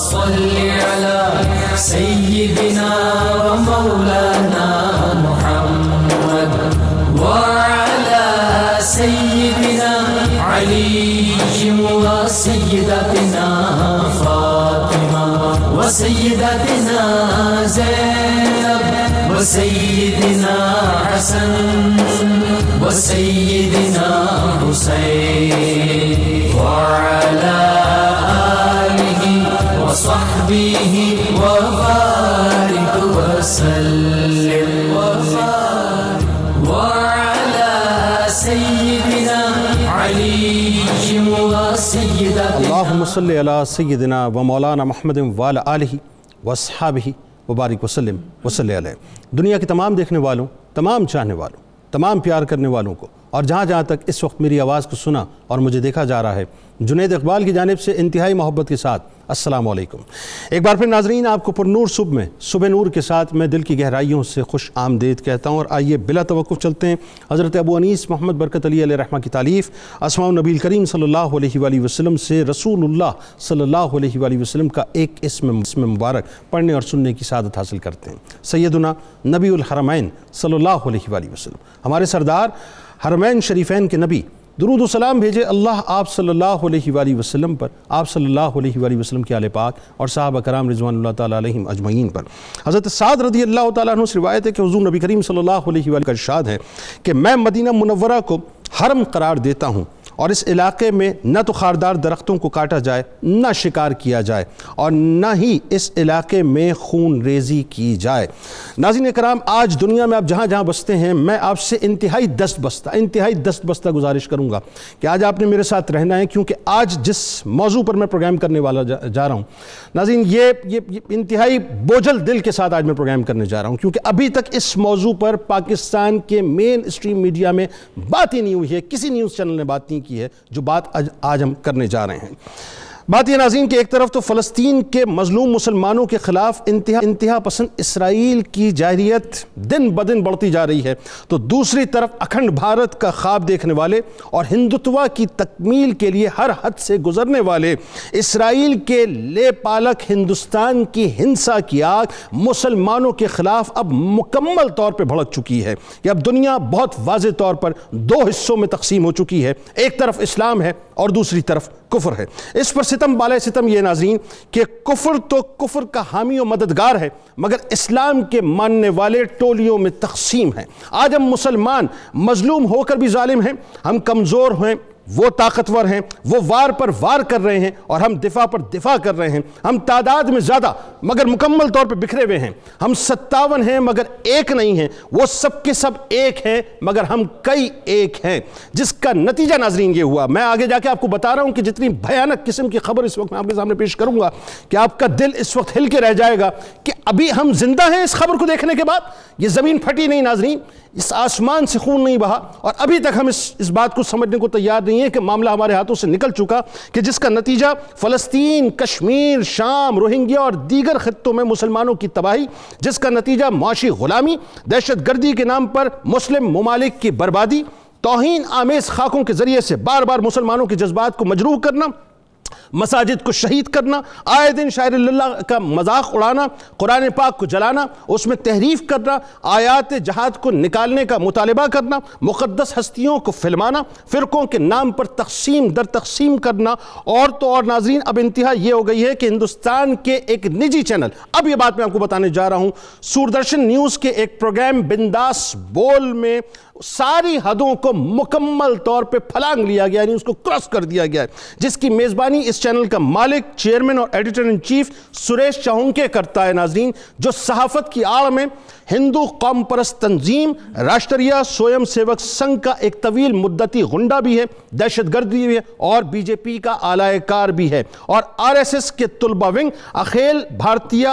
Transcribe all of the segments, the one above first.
صل على سيدنا ومولانا محمد وعلى سيدنا علي وسيدتنا فاطمة وسيدتنا زينب وسيدنا حسن وسيدنا حسين وعلى آله وصحبه وبارك وسلم وعلى سيدنا علي وسيدتنا اللهم صل على سيدنا ومولانا محمد وعلى آله وصحبه وبارک وسلم وصلی علیہ۔ دنیا کے تمام دیکھنے والوں، تمام چاہنے والوں، تمام پیار کرنے والوں کو، اور جہاں جہاں تک اس وقت میری آواز کو سنا اور مجھے دیکھا جا رہا ہے، جنید اقبال کی جانب سے انتہائی محبت کے ساتھ السلام علیکم۔ ایک بار پھر ناظرین، آپ کو پر نور صبح میں صبح نور کے ساتھ میں دل کی گہرائیوں سے خوش آمدید کہتا ہوں، اور آئیے بلا توقف چلتے ہیں حضرت ابو انیس محمد برکت علی علیہ رحمہ کی تالیف اسماء النبی کریم صلی اللہ علیہ وآلہ وسلم سے رسول اللہ صلی اللہ علیہ وآلہ وسلم کا ایک اسم مبارک پڑھنے اور سننے کی سعادت حاصل کرتے ہیں۔ سیدنا نبی الحرمین صلی اللہ علیہ وآلہ وسلم، ہمارے سردار حرمین شریفین کے نبی، درود و سلام بھیجے اللہ آپ صلی اللہ علیہ وآلہ وسلم پر، آپ صلی اللہ علیہ وآلہ وسلم کے آل پاک اور صحابہ کرام رضوان اللہ تعالیٰ علیہم اجمعین پر۔ حضرت سعد رضی اللہ تعالیٰ عنہ سے روایت ہے کہ حضور نبی کریم صلی اللہ علیہ وآلہ کا ارشاد ہے کہ میں مدینہ منورہ کو حرم قرار دیتا ہوں، اور اس علاقے میں نہ تو خاردار درختوں کو کاٹا جائے، نہ شکار کیا جائے، اور نہ ہی اس علاقے میں خون ریزی کی جائے۔ ناظرین کرام، آج دنیا میں آپ جہاں جہاں بستے ہیں، میں آپ سے انتہائی دست بستہ گزارش کروں گا کہ آج آپ نے میرے ساتھ رہنا ہے، کیونکہ آج جس موضوع پر میں پروگرام کرنے والا جا رہا ہوں ناظرین، یہ انتہائی بوجھل دل کے ساتھ آج میں پروگرام کرنے جا رہا ہوں، کیونکہ ابھی تک اس موضوع پر پاکستان کے مین اسٹریم میڈیا میں بات ہی نہیں ہوئی ہے، کسی نیوز چینل نے بات نہیں کی ہے جو بات آج ہم کرنے جا رہے ہیں۔ بات یہ ناظرین کہ ایک طرف تو فلسطین کے مظلوم مسلمانوں کے خلاف انتہا پسند اسرائیل کی جارحیت دن بدن بڑھتی جا رہی ہے، تو دوسری طرف اکھنڈ بھارت کا خواب دیکھنے والے اور ہندوتوا کی تکمیل کے لیے ہر حد سے گزرنے والے اسرائیل کے لے پالک ہندوستان کی ہنسا کی آگ مسلمانوں کے خلاف اب مکمل طور پر بھڑک چکی ہے کہ اب دنیا بہت واضح طور پر دو حصوں میں تقسیم ہو چکی ہے، ایک طرف اسلام ہے اور دوسری طرف کفر ہے۔ اس پر ستم بالائے ستم یہ ناظرین کہ کفر تو کفر کا حامی و مددگار ہے، مگر اسلام کے ماننے والے ٹولیوں میں تقسیم ہیں۔ آج ہم مسلمان مظلوم ہو کر بھی ظالم ہیں، ہم کمزور ہیں، وہ طاقتور ہیں، وہ وار پر وار کر رہے ہیں، اور ہم دفاع پر دفاع کر رہے ہیں۔ ہم تعداد میں زیادہ مگر مکمل طور پر بکھرے ہوئے ہیں، ہم 57 ہیں مگر ایک نہیں ہیں، وہ سب کے سب ایک ہیں مگر ہم کئی ایک ہیں، جس کا نتیجہ ناظرین یہ ہوا۔ میں آگے جا کے آپ کو بتا رہا ہوں کہ جتنی بھیانک قسم کی خبر اس وقت میں آپ کے سامنے پیش کروں گا کہ آپ کا دل اس وقت ہل کے رہ جائے گا کہ ابھی ہم زندہ ہیں۔ اس خبر کو دیکھنے کے بعد یہ زمین پھٹی نہیں ناظرین، اس آسمان سے خون نہیں بہا، اور ابھی تک ہم اس بات کو سمجھنے کو تیار نہیں ہے کہ معاملہ ہمارے ہاتھوں سے نکل چکا، کہ جس کا نتیجہ فلسطین، کشمیر، شام، روہنگیا اور دیگر خطوں میں مسلمانوں کی تباہی، جس کا نتیجہ معاشی غلامی، دہشت گردی کے نام پر مسلم ممالک کی بربادی، توہین آمیز خاکوں کے ذریعے سے بار بار مسلمانوں کے جذبات کو مجروح کرنا، مساجد کو شہید کرنا، آئے دن شاعر اللہ کا مذاق اڑانا، قرآن پاک کو جلانا، اس میں تحریف کرنا، آیات جہاد کو نکالنے کا مطالبہ کرنا، مقدس ہستیوں کو فلمانا، فرقوں کے نام پر تقسیم در تقسیم کرنا، اور تو اور ناظرین اب انتہا یہ ہو گئی ہے کہ ہندوستان کے ایک نجی چینل، اب یہ بات میں آپ کو بتانے جا رہا ہوں، سوردرشن نیوز کے ایک پروگرام بنداس بول میں ساری حدوں کو مکمل طور پہ پھلانگ لیا گیا، یعنی اس کو کراس کر دیا گیا ہے، جس کی میزبانی اس چینل کا مالک، چیئرمین اور ایڈیٹر ان چیف سریش چاہونکے کرتا ہے ناظرین، جو صحافت کی آڑ میں ہندو قوم پرست تنظیم راشٹریہ سویم سیوک سنگھ کا ایک طویل مدتی غنڈہ بھی ہے، دہشت گردی بھی ہے، اور بی جے پی کا اعلی کار بھی ہے، اور آر ایس ایس کے طلبہ ونگ اخیل بھارتیہ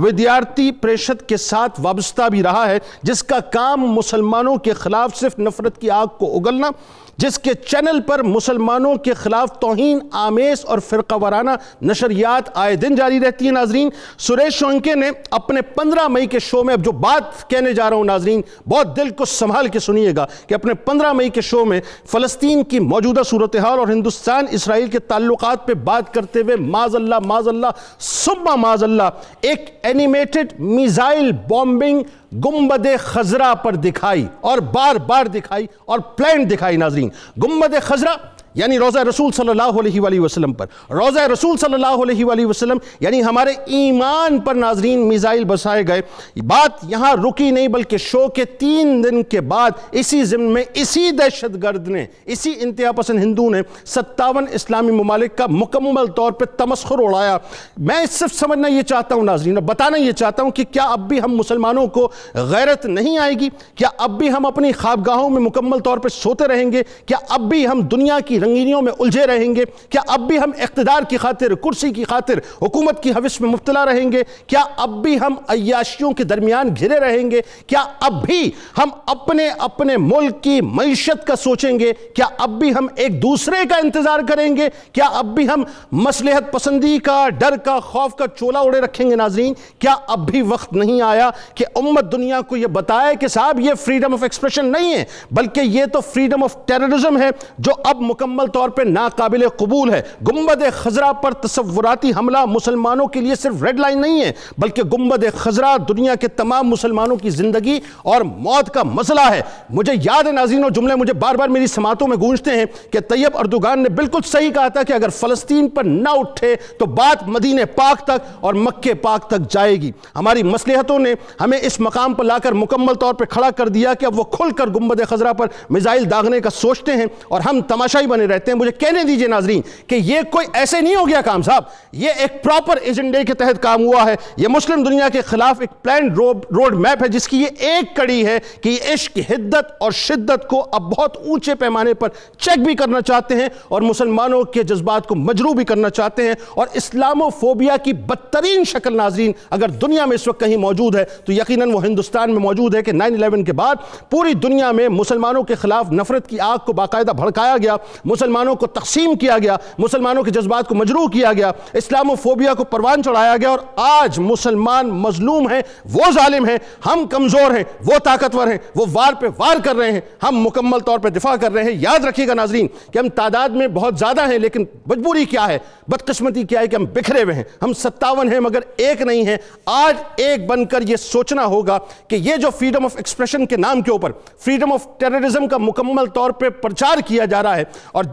ودیارتی پریشد کے ساتھ وابستہ بھی رہا ہے، جس کا کام مسلمانوں کے خلاف صرف نفرت کی آگ کو اگلنا، جس کے چینل پر مسلمانوں کے خلاف توہین آمیز اور فرقہ وارانہ نشریات آئے دن جاری رہتی ہیں ناظرین۔ سریش شونکے نے اپنے 15 مئی کے شو میں، اب جو بات کہنے جا رہا ہوں ناظرین بہت دل کو سنبھال کے سنیے گا، کہ اپنے 15 مئی کے شو میں فلسطین کی موجودہ صورتحال اور ہندوستان اسرائیل کے تعلقات پہ بات کرتے ہوئے معاذ اللہ ثم معاذ اللہ ایک اینیمیٹڈ میزائل بومبنگ گنبد خضرا پر دکھائی، اور بار بار دکھائی اور پلان دکھائی ناظرین۔ گنبد خضرا یعنی روضہ رسول صلی اللہ علیہ وآلہ وسلم پر، روضہ رسول صلی اللہ علیہ وآلہ وسلم یعنی ہمارے ایمان پر ناظرین میزائل بسائے گئے۔ بات یہاں رکی نہیں، بلکہ شو کے 3 دن کے بعد اسی ضمن میں اسی دہشت گرد نے، اسی انتہا پسند ہندو نے 57 اسلامی ممالک کا مکمل طور پہ تمسخر اڑایا۔ میں صرف سمجھنا یہ چاہتا ہوں ناظرین، اور بتانا یہ چاہتا ہوں کہ کیا اب بھی ہم مسلمانوں کو غیرت نہیں آئے گی؟ کیا اب بھی ہم اپنی خوابگاہوں میں مکمل طور پہ سوتے رہیں گے؟ کیا اب بھی ہم دنیا کی رنگینیوں میں الجھے رہیں گے؟ کیا اب بھی ہم اقتدار کی خاطر، کرسی کی خاطر حکومت کی حوث میں مبتلا رہیں گے؟ کیا اب بھی ہم عیاشیوں کے درمیان گھرے رہیں گے؟ کیا اب بھی ہم اپنے ملک کی معیشت کا سوچیں گے؟ کیا اب بھی ہم ایک دوسرے کا انتظار کریں گے؟ کیا اب بھی ہم مصلحت پسندی کا، ڈر کا، خوف کا چولا اڑے رکھیں گے ناظرین؟ کیا اب بھی وقت نہیں آیا کہ امت دنیا کو یہ بتائے کہ صاحب یہ فریڈم آف ایکسپریشن نہیں ہے، بلکہ یہ تو فریڈم آف ٹیررزم ہے، جو اب مکمل طور پہ ناقابل قبول ہے۔ گنبد خضرا پر تصوراتی حملہ مسلمانوں کے لیے صرف ریڈ لائن نہیں ہے، بلکہ گنبد خضرا دنیا کے تمام مسلمانوں کی زندگی اور موت کا مسئلہ ہے۔ مجھے یاد ہے ناظرین، اور جملے مجھے بار بار میری سماعتوں میں گونجتے ہیں کہ طیب اردوغان نے بالکل صحیح کہا تھا کہ اگر فلسطین پر نہ اٹھے تو بات مدینہ پاک تک اور مکہ پاک تک جائے گی۔ ہماری مصلحتوں نے ہمیں اس مقام پر لا کر مکمل طور پر کھڑا کر دیا کہ اب وہ کھل کر گنبد خضرا پر میزائل داغنے کا سوچتے ہیں اور ہم تماشائی بنے رہتے ہیں۔ مجھے کہنے دیجئے ناظرین کہ یہ کوئی ایسے نہیں ہو گیا کام صاحب، یہ ایک پراپر ایجنڈے کے تحت کام ہوا ہے۔ یہ مسلم دنیا کے خلاف ایک پلانڈ روڈ میپ ہے، جس کی یہ ایک کڑی ہے کہ یہ عشق، حدت اور شدت کو اب بہت اونچے پیمانے پر چیک بھی کرنا چاہتے ہیں اور مسلمانوں کے جذبات کو مجروح بھی کرنا چاہتے ہیں۔ اور اسلامو فوبیا کی بدترین شکل ناظرین اگر دنیا میں اس وقت کہیں موجود ہے تو یقیناً وہ ہندوستان میں موجود ہے کہ 9/11 کے بعد پوری دنیا میں مسلمانوں کے خلاف نفرت کی آگ کو باقاعدہ بھڑکایا گیا، مسلمانوں کو تقسیم کیا گیا، مسلمانوں کے جذبات کو مجروح کیا گیا، اسلامو فوبیا کو پروان چڑھایا گیا، اور آج مسلمان مظلوم ہیں، وہ ظالم ہیں، ہم کمزور ہیں، وہ طاقتور ہیں، وہ وار پہ وار کر رہے ہیں، ہم مکمل طور پر دفاع کر رہے ہیں۔ یاد رکھیے گا ناظرین کہ ہم تعداد میں بہت زیادہ ہیں، لیکن مجبوری کیا ہے، بدقسمتی کیا ہے کہ ہم بکھرے ہوئے ہیں۔ ہم 57 ہیں مگر ایک نہیں ہیں۔ آج ایک بن کر یہ سوچنا ہوگا کہ یہ جو فریڈم آف ایکسپریشن کے نام کے اوپر فریڈم آف ٹیررزم کا مکمل طور پہ پرچار کیا جا رہا ہے، اور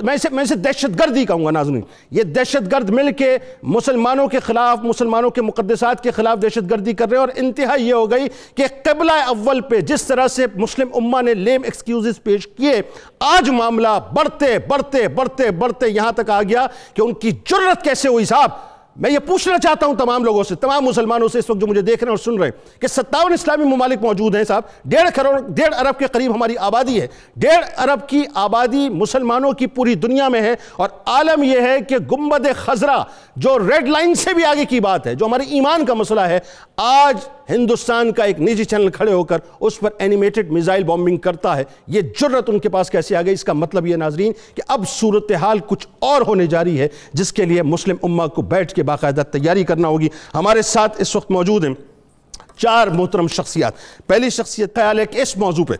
میں اسے دہشت گردی کہوں گا ناظرین، یہ دہشت گرد مل کے مسلمانوں کے خلاف، مسلمانوں کے مقدسات کے خلاف دہشت گردی کر رہے ہیں۔ اور انتہا یہ ہو گئی کہ قبلہ اول پہ جس طرح سے مسلم امہ نے لیم ایکسکیوزز پیش کیے، آج معاملہ بڑھتے یہاں تک آ گیا کہ ان کی جرت کیسے ہوئی صاحب۔ میں یہ پوچھنا چاہتا ہوں تمام لوگوں سے، تمام مسلمانوں سے اس وقت جو مجھے دیکھ رہے ہیں اور سن رہے ہیں، کہ 57 اسلامی ممالک موجود ہیں صاحب، 1.5 ارب کے قریب ہماری آبادی ہے، 1.5 ارب کی آبادی مسلمانوں کی پوری دنیا میں ہے، اور عالم یہ ہے کہ گنبد خضرا جو ریڈ لائن سے بھی آگے کی بات ہے، جو ہمارے ایمان کا مسئلہ ہے، آج ہندوستان کا ایک نجی چینل کھڑے ہو کر اس پر اینیمیٹڈ میزائل بومبنگ کرتا ہے۔ یہ جرت ان کے پاس کیسے آ گئی؟ اس کا مطلب یہ ناظرین کہ اب صورتحال کچھ اور ہونے جاری ہے، جس کے لیے مسلم امہ کو بیٹھ کے باقاعدہ تیاری کرنا ہوگی۔ ہمارے ساتھ اس وقت موجود ہیں 4 محترم شخصیات۔ پہلی شخصیت خیال ہے کہ اس موضوع پہ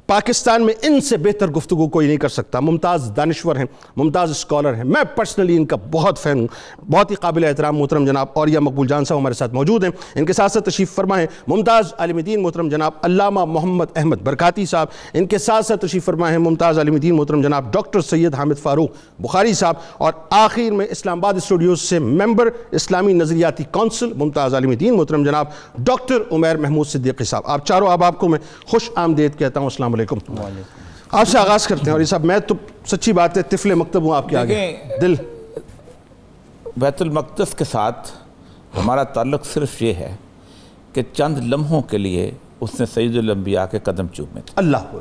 پاکستان میں ان سے بہتر گفتگو کوئی نہیں کر سکتا۔ ممتاز دانشور ہیں، ممتاز اسکالر ہیں، میں پرسنلی ان کا بہت فین ہوں، بہت ہی قابل احترام محترم جناب اوریہ مقبول جان صاحب ہمارے ساتھ موجود ہیں۔ ان کے ساتھ ساتھ تشریف فرما ہیں ممتاز عالم دین محترم جناب علامہ محمد احمد برکاتی صاحب۔ ان کے ساتھ ساتھ تشریف فرما ہیں ممتاز عالم دین محترم جناب ڈاکٹر سید حامد فاروق بخاری صاحب، اور آخر میں اسلام آباد اسٹوڈیوز سے ممبر اسلامی نظریاتی کونسل ممتاز عالم دین محترم جناب ڈاکٹر عمیر محمود صدیقی صاحب۔ آپ چاروں احباب کو میں خوش آمدید کہتا ہوں۔ السلام علیکم۔ آپ سے آغاز کرتے ہیں، اور یہ صاحب میں تو سچی بات ہے طفل مکتب ہوں آپ کے آگے۔ دل بیت المقدس کے ساتھ ہمارا تعلق صرف یہ ہے کہ چند لمحوں کے لیے اس نے سید الانبیاء کے قدم چومے تھے۔ اللہ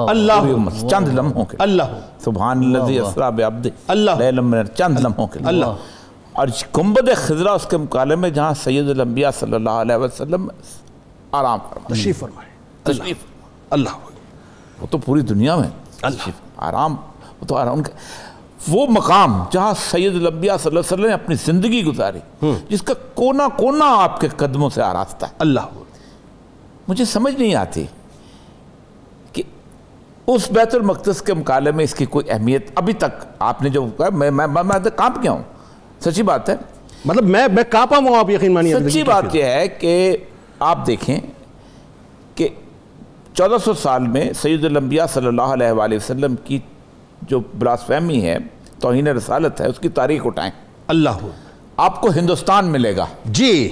اللہ چند لمحوں کے اللہ سبحان الذی اسریٰ بعبدہ لیلا من چند لمحوں کے لیے۔ اور گنبد خضرا اس کے مقابلے میں جہاں سید الانبیاء صلی اللہ علیہ وسلم آرام فرمائے، تشریف فرمائے، تشریف اللہ وہ تو پوری دنیا میں آرام تو آرام وہ مقام جہاں سید الانبیاء صلی اللہ علیہ وسلم نے اپنی زندگی گزاری، جس کا کونا کونا آپ کے قدموں سے آراستہ ہے. اللہ. مجھے سمجھ نہیں آتی کہ اس بیت المقدس کے مقابلے میں اس کی کوئی اہمیت ابھی تک آپ نے جو کہا، میں کانپ گیا ہوں. سچی بات ہے، مطلب میں کانپا ہوں. آپ یقین مانیے، سچی بات یہ ہے کہ آپ دیکھیں کہ 1400 سال میں سید الانبیاء صلی اللہ علیہ وآلہ وسلم کی جو بلاسفیمی ہے، توہین رسالت ہے، اس کی تاریخ اٹھائیں. اللہ. آپ کو ہندوستان ملے گا، جی،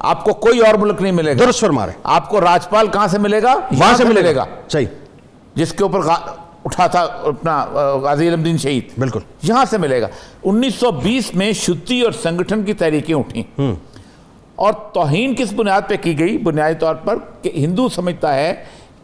آپ کو کوئی اور ملک نہیں ملے گا. درست فرما رہے. آپ کو راجپال کہاں سے ملے گا؟ وہاں سے ملے گا. صحیح. جس کے اوپر اٹھا تھا اپنا غازی علم الدین شہید، بالکل یہاں سے ملے گا. 1920 میں شدی اور سنگٹھن کی تحریکیں اٹھیں، اور توہین کس بنیاد پہ کی گئی؟ بنیادی طور پر کہ ہندو سمجھتا ہے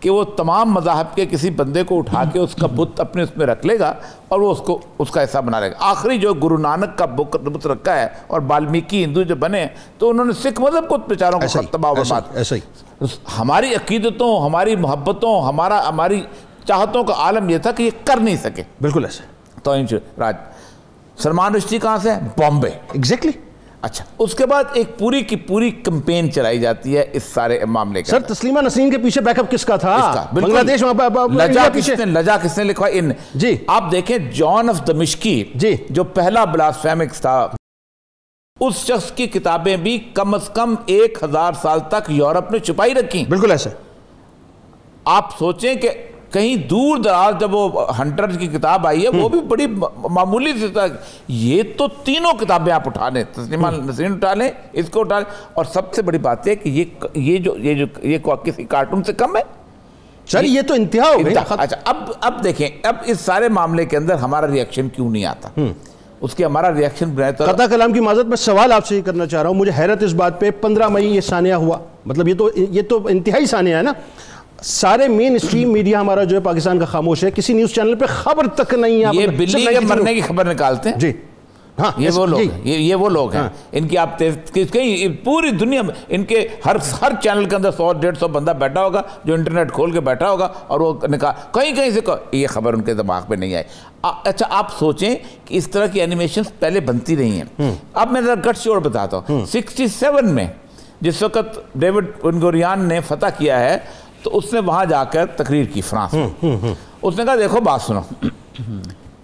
کہ وہ تمام مذاہب کے کسی بندے کو اٹھا کے اس کا بت اپنے اس میں رکھ لے گا اور وہ اس کا حصہ بنا لے گا. آخری جو گرو نانک کا بت رکھا ہے اور بالمیکی ہندو جو بنے تو انہوں نے سکھ مذہب کو بیچاروں کو تباہ و برباد. ایسا ہی ہماری عقیدتوں، ہماری محبتوں، ہماری چاہتوں کا عالم یہ تھا کہ یہ کر نہیں سکے. بالکل ایسے. تو سلمان رشدی کہاں سے؟ بامبے. ایگزیکٹلی. اچھا، اس کے بعد ایک پوری کی پوری کمپین چلائی جاتی ہے اس سارے معاملے کا. سر تسلیمہ نسرین کے پیچھے بیک اپ کس کا تھا؟ بنگلہ دیش. لجا کس نے لکھوا؟ جی آپ دیکھیں جان آف دمشقی جی جو پہلا بلاسفیمکس تھا، اس شخص کی کتابیں بھی کم از کم 1000 سال تک یورپ نے چھپائی رکھی. بالکل ایسے. آپ سوچیں کہ کہیں دور دراز جب وہ ہنٹر کی کتاب آئی ہے وہ بھی بڑی معمولی سی تھا. یہ تو تینوں کتابیں آپ اٹھا لیں، تسلیمہ نسرین اٹھا لیں، اس کو اٹھا لیں، اور سب سے بڑی بات ہے کہ یہ کسی کارٹون سے کم ہے. سر یہ تو انتہا ہو گئی. اچھا اب دیکھیں، اب اس سارے معاملے کے اندر ہمارا ریاکشن کیوں نہیں آتا؟ اس کے ہمارا ریاکشن قطع کلام کی معذرت میں سوال آپ سے یہ کرنا چاہ رہا ہوں. مجھے حیرت اس بات پہ 15 مئی یہ ثانیہ ہوا، مطلب یہ تو انتہائی ثانیہ ہے نا. سارے مین اسٹریم میڈیا ہمارا جو ہے پاکستان کا خاموش ہے، کسی نیوز چینل پہ خبر تک نہیں. یہ بلی کے مرنے کی خبر نکالتے ہیں. جی ہاں، یہ وہ لوگ ہیں. ان کی آپ پوری دنیا میں ان کے ہر چینل کے اندر 100-150 بندہ بیٹھا ہوگا جو انٹرنیٹ کھول کے بیٹھا ہوگا اور وہ کہیں سے یہ خبر ان کے دماغ پہ نہیں آئی. اچھا آپ سوچیں کہ اس طرح کی اینیمیشنز پہلے بنتی رہی ہیں. اب میں ذرا گٹ چھوڑ بتاتا ہوں. 67 میں جس وقت ڈیوڈ بن گوریان نے فتح کیا ہے تو اس نے وہاں جا کر تقریر کی فرانس میں. اس نے کہا دیکھو بات سنو،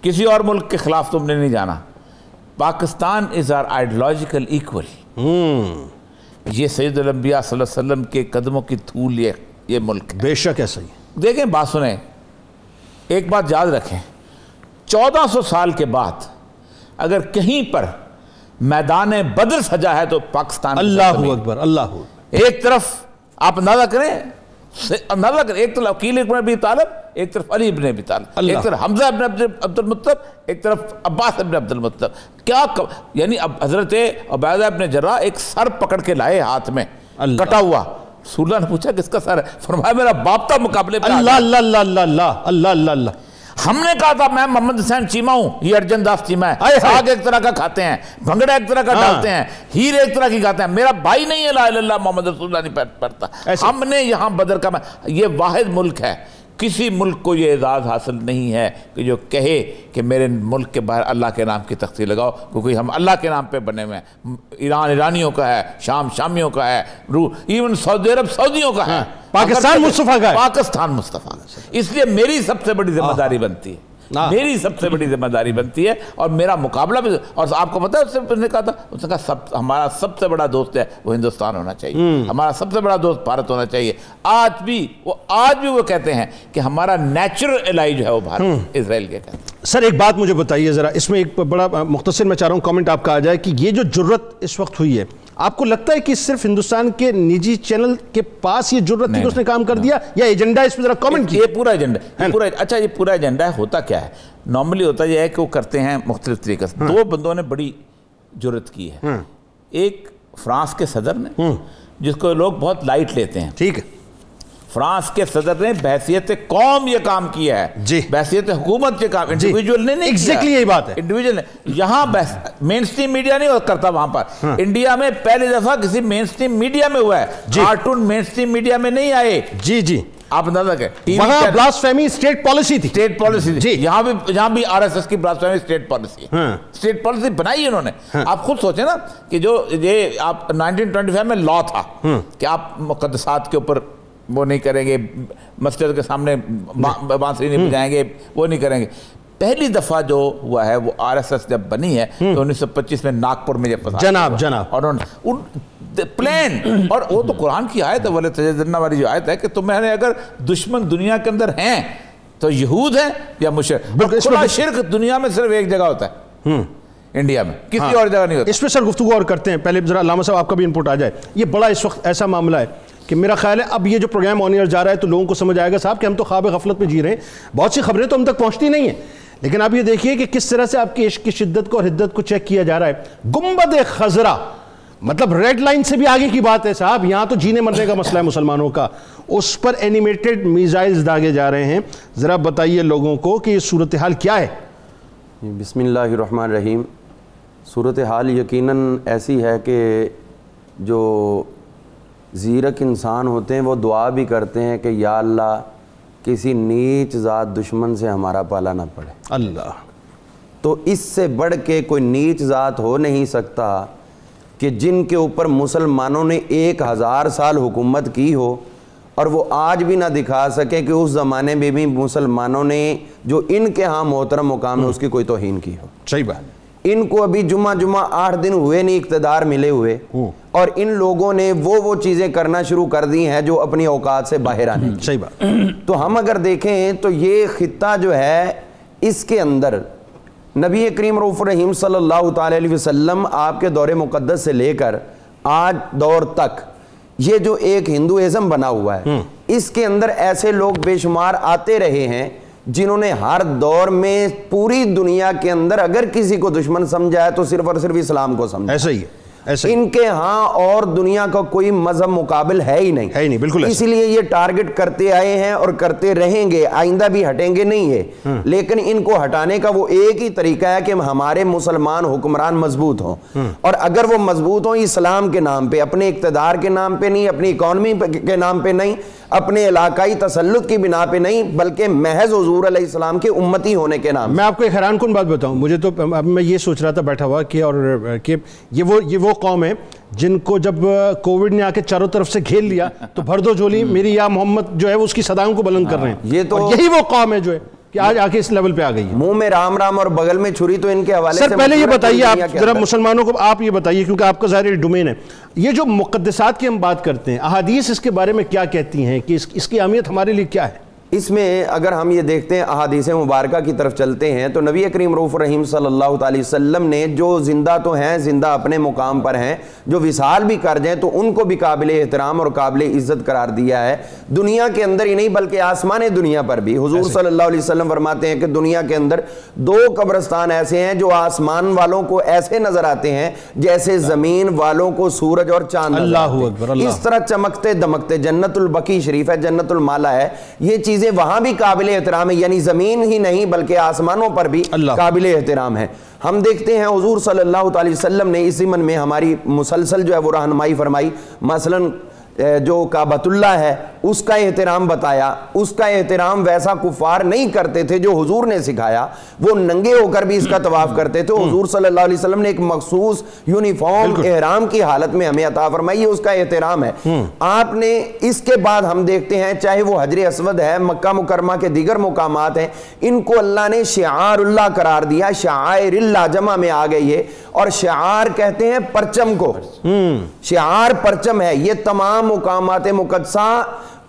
کسی اور ملک کے خلاف تم نے نہیں جانا. پاکستان از آر آئیڈیولوجیکل ایکول. یہ سید الانبیاء صلی اللہ علیہ وسلم کے قدموں کی دھول یہ ملک ہے. بے شک ایسا ہی. دیکھیں بات سنیں، ایک بات یاد رکھیں، 1400 سال کے بعد اگر کہیں پر میدان بدر سجا ہے تو پاکستان. اللہ اکبر. اللہ. ایک طرف آپ اندازہ کریں، ایک طرف عقیل ابن ابی طالب، ایک طرف علی ابن ابی طالب، ایک طرف حمزہ ابن عبد المطلب، ایک طرف عباس ابن عبد المطلب. کیا یعنی اب حضرت عبیدہ ابن جراح ایک سر پکڑ کے لائے ہاتھ میں کٹا ہوا. رسول اللہ نے پوچھا کس کا سر ہے؟ فرمایا میرا باپ تھا مقابلے پہ. اللہ اللہ اللہ اللہ اللہ اللہ اللہ اللہ. ہم نے کہا تھا میں محمد حسین چیمہ ہوں، یہ ارجن داس چیمہ ہے. ساگ ایک طرح کا کھاتے ہیں، بھنگڑا ایک طرح کا ڈالتے ہیں، ہیر ایک طرح کی کھاتے ہیں. میرا بھائی نہیں ہے لا الہ الا اللہ محمد رسول اللہ نہیں پڑھتا. ہم نے یہاں بدر کا یہ واحد ملک ہے. کسی ملک کو یہ اعزاز حاصل نہیں ہے کہ جو کہے کہ میرے ملک کے باہر اللہ کے نام کی تختی لگاؤ، کیونکہ ہم اللہ کے نام پہ بنے ہوئے ہیں. ایران ایرانیوں کا ہے، شام شامیوں کا ہے، ایون سعودی عرب سعودیوں کا ہے، پاکستان مصطفیٰ کا ہے. پاکستان مصطفیٰ. اس لیے میری سب سے بڑی ذمہ داری بنتی ہے، میری سب سے بڑی ذمہ داری بنتی ہے اور میرا مقابلہ بھی. اور آپ کو پتا ہے اس نے کہا تھا، اس نے کہا ہمارا سب سے بڑا دوست ہے وہ ہندوستان ہونا چاہیے، ہمارا سب سے بڑا دوست بھارت ہونا چاہیے. آج بھی وہ کہتے ہیں کہ ہمارا نیچرل الائی جو ہے وہ بھارت، اسرائیل کے کہتے ہیں. سر ایک بات مجھے بتائیے ذرا، اس میں ایک بڑا مختصر میں چاہ رہا ہوں کامنٹ آپ کا آ جائے کہ یہ جو جرت اس وقت ہوئی ہے، آپ کو لگتا ہے کہ صرف ہندوستان کے نجی چینل کے پاس یہ جرت تھی کہ اس نے کام کر دیا، یا ایجنڈا اس پہ ذرا کامنٹ کیجیے؟ یہ پورا ایجنڈا. اچھا یہ پورا ایجنڈا ہے. ہوتا کیا ہے نارملی؟ ہوتا یہ ہے کہ وہ کرتے ہیں مختلف طریقے سے. دو بندوں نے بڑی جرت کی ہے. ایک فرانس کے صدر نے، جس کو لوگ بہت لائٹ لیتے ہیں. ٹھیک ہے، فرانس کے صدر نے بحیثیت قوم یہ کام کیا ہے، جی بحیثیت حکومت یہ کام، انڈیویجول نے نہیں. ایگزیکٹلی یہی بات ہے. انڈیویجول نے یہاں مین سٹریم میڈیا نہیں کرتا وہاں پر. انڈیا میں پہلی دفعہ کسی مین سٹریم میڈیا میں ہوا ہے. کارٹون مین سٹریم میڈیا میں نہیں آئے. جی جی آپ اندازہ کریں وہاں بلاسفیمی اسٹیٹ پالیسی تھی، اسٹیٹ پالیسی جی، یہاں بھی آر ایس ایس کی بلاسفیمی اسٹیٹ پالیسی ہے، اسٹیٹ پالیسی بنائی ہے انہوں نے. آپ خود سوچیں نا کہ جو یہ آپ 1925 میں لا تھا کہ آپ مقدسات کے اوپر وہ نہیں کریں گے، مسجد کے سامنے بانسری نہیں بجائیں گے، وہ نہیں کریں گے. پہلی دفعہ جو ہوا ہے وہ آر ایس ایس جب بنی ہے تو 1925 میں ناگپور میں جب فساد جناب اور پلان، اور وہ تو قرآن کی آیت ہے، وَلَا تَجِدَنَّ والی جو آیت ہے کہ تمہیں اگر دشمن دنیا کے اندر ہیں تو یہود ہیں یا مشرک. کھلا شرک دنیا میں صرف ایک جگہ ہوتا ہے، انڈیا میں، کسی اور جگہ نہیں ہوتا. اس پہ سر گفتگو اور کرتے ہیں، پہلے ذرا علامہ صاحب آپ کا بھی انپٹ آ جائے. یہ بڑا اس وقت ایسا معاملہ ہے کہ میرا خیال ہے اب یہ جو پروگرام آن ایئر جا رہا ہے تو لوگوں کو سمجھ آئے گا صاحب کہ ہم تو خواب غفلت میں جی رہے ہیں، بہت سی خبریں تو ہم تک پہنچتی نہیں ہیں، لیکن آپ یہ دیکھیے کہ کس طرح سے آپ کی عشق کی شدت کو اور حدت کو چیک کیا جا رہا ہے. گنبد خضرا مطلب ریڈ لائن سے بھی آگے کی بات ہے صاحب، یہاں تو جینے مرنے کا مسئلہ ہے مسلمانوں کا، اس پر اینیمیٹڈ میزائلز داغے جا رہے ہیں. ذرا بتائیے لوگوں کو کہ یہ صورتحال کیا ہے. بسم اللہ الرحمن الرحیم. صورتحال یقیناً ایسی ہے کہ جو زیرک انسان ہوتے ہیں وہ دعا بھی کرتے ہیں کہ یا اللہ کسی نیچ ذات دشمن سے ہمارا پالا نہ پڑے. اللہ، تو اس سے بڑھ کے کوئی نیچ ذات ہو نہیں سکتا کہ جن کے اوپر مسلمانوں نے 1000 سال حکومت کی ہو اور وہ آج بھی نہ دکھا سکے کہ اس زمانے میں بھی مسلمانوں نے جو ان کے ہاں محترم مقام ہے اس کی کوئی توہین کی ہو. صحیح بات. ان کو ابھی جمعہ 8 دن ہوئے نہیں اقتدار ملے ہوئے اور ان لوگوں نے وہ چیزیں کرنا شروع کر دی ہیں جو اپنی اوقات سے باہر آنے کی. صحیح بات. تو ہم اگر دیکھیں تو یہ خطہ جو ہے اس کے اندر نبی کریم رؤوف الرحیم صلی اللہ تعالی علیہ وسلم آپ کے دور مقدس سے لے کر آج دور تک یہ جو ایک ہندوازم بنا ہوا ہے اس کے اندر ایسے لوگ بے شمار آتے رہے ہیں جنہوں نے ہر دور میں پوری دنیا کے اندر اگر کسی کو دشمن سمجھا ہے تو صرف اور صرف اسلام کو سمجھا. ایسا ہی ہے. ان کے ہاں اور دنیا کا کوئی مذہب مقابل ہے ہی نہیں، بالکل. اس لیے یہ ٹارگٹ کرتے آئے ہیں اور کرتے رہیں گے، آئندہ بھی ہٹیں گے نہیں ہے. لیکن ان کو ہٹانے کا وہ ایک ہی طریقہ ہے کہ ہمارے مسلمان حکمران مضبوط ہوں، اور اگر وہ مضبوط ہوں اسلام کے نام پہ، اپنے اقتدار کے نام پہ نہیں، اپنی اکانومی کے نام پہ نہیں، اپنے علاقائی تسلط کی بنا پہ نہیں، بلکہ محض حضور علیہ السلام کے امتی ہونے کے نام. میں آپ کو ایک حیران کن بات بتاؤں، مجھے تو اب میں یہ سوچ رہا تھا بیٹھا ہوا کہ یہ وہ قوم ہے جن کو جب کووڈ نے آ کے چاروں طرف سے گھیر لیا تو بھر دو جھولی میری یا محمد جو ہے اس کی صداؤں کو بلند کر رہے ہیں. یہ تو یہی وہ قوم ہے جو ہے کہ آج آ کے اس لیول پہ آ گئی ہے. منہ میں رام رام اور بغل میں چھری تو ان کے حوالے سے. سر پہلے یہ بتائیے آپ ذرا مسلمانوں کو، آپ یہ بتائیے کیونکہ آپ کا ظاہر ڈومین ہے، یہ جو مقدسات کی ہم بات کرتے ہیں احادیث اس کے بارے میں کیا کہتی ہیں کہ اس کی اہمیت ہمارے لیے کیا ہے؟ اس میں اگر ہم یہ دیکھتے ہیں احادیث مبارکہ کی طرف چلتے ہیں تو نبی کریم رؤوف الرحیم صلی اللہ تعالی وسلم نے جو زندہ تو ہیں، زندہ اپنے مقام پر ہیں، جو وصال بھی کر جائیں تو ان کو بھی قابل احترام اور قابل عزت قرار دیا ہے. دنیا کے اندر ہی نہیں بلکہ آسمان دنیا پر بھی حضور صلی اللہ علیہ وسلم فرماتے ہیں کہ دنیا کے اندر 2 قبرستان ایسے ہیں جو آسمان والوں کو ایسے نظر آتے ہیں جیسے زمین والوں کو سورج اور چاند. اللہ اکبر. اس طرح چمکتے دمکتے جنت البقیع شریف ہے، جنت المالا ہے، یہ چیزیں وہاں بھی قابل احترام ہے، یعنی زمین ہی نہیں بلکہ آسمانوں پر بھی قابل احترام ہے. ہم دیکھتے ہیں حضور صلی اللہ تعالی وسلم نے اس ضمن میں ہماری مسلسل جو ہے وہ رہنمائی فرمائی. مثلاً جو کعبۃ اللہ ہے اس کا احترام بتایا، اس کا احترام ویسا کفار نہیں کرتے تھے جو حضور نے سکھایا، وہ ننگے ہو کر بھی اس کا طواف کرتے تھے. حضور صلی اللہ علیہ وسلم نے ایک مخصوص یونیفارم احرام کی حالت میں ہمیں عطا فرمائی، اس کا احترام ہے. آپ نے اس کے بعد ہم دیکھتے ہیں چاہے وہ حجر اسود ہے، مکہ مکرمہ کے دیگر مقامات ہیں، ان کو اللہ نے شعار اللہ قرار دیا. شعائر اللہ جمع میں آ گئی ہے، اور شعار کہتے ہیں پرچم کو. شعار پرچم ہے. یہ تمام مقامات مقدسہ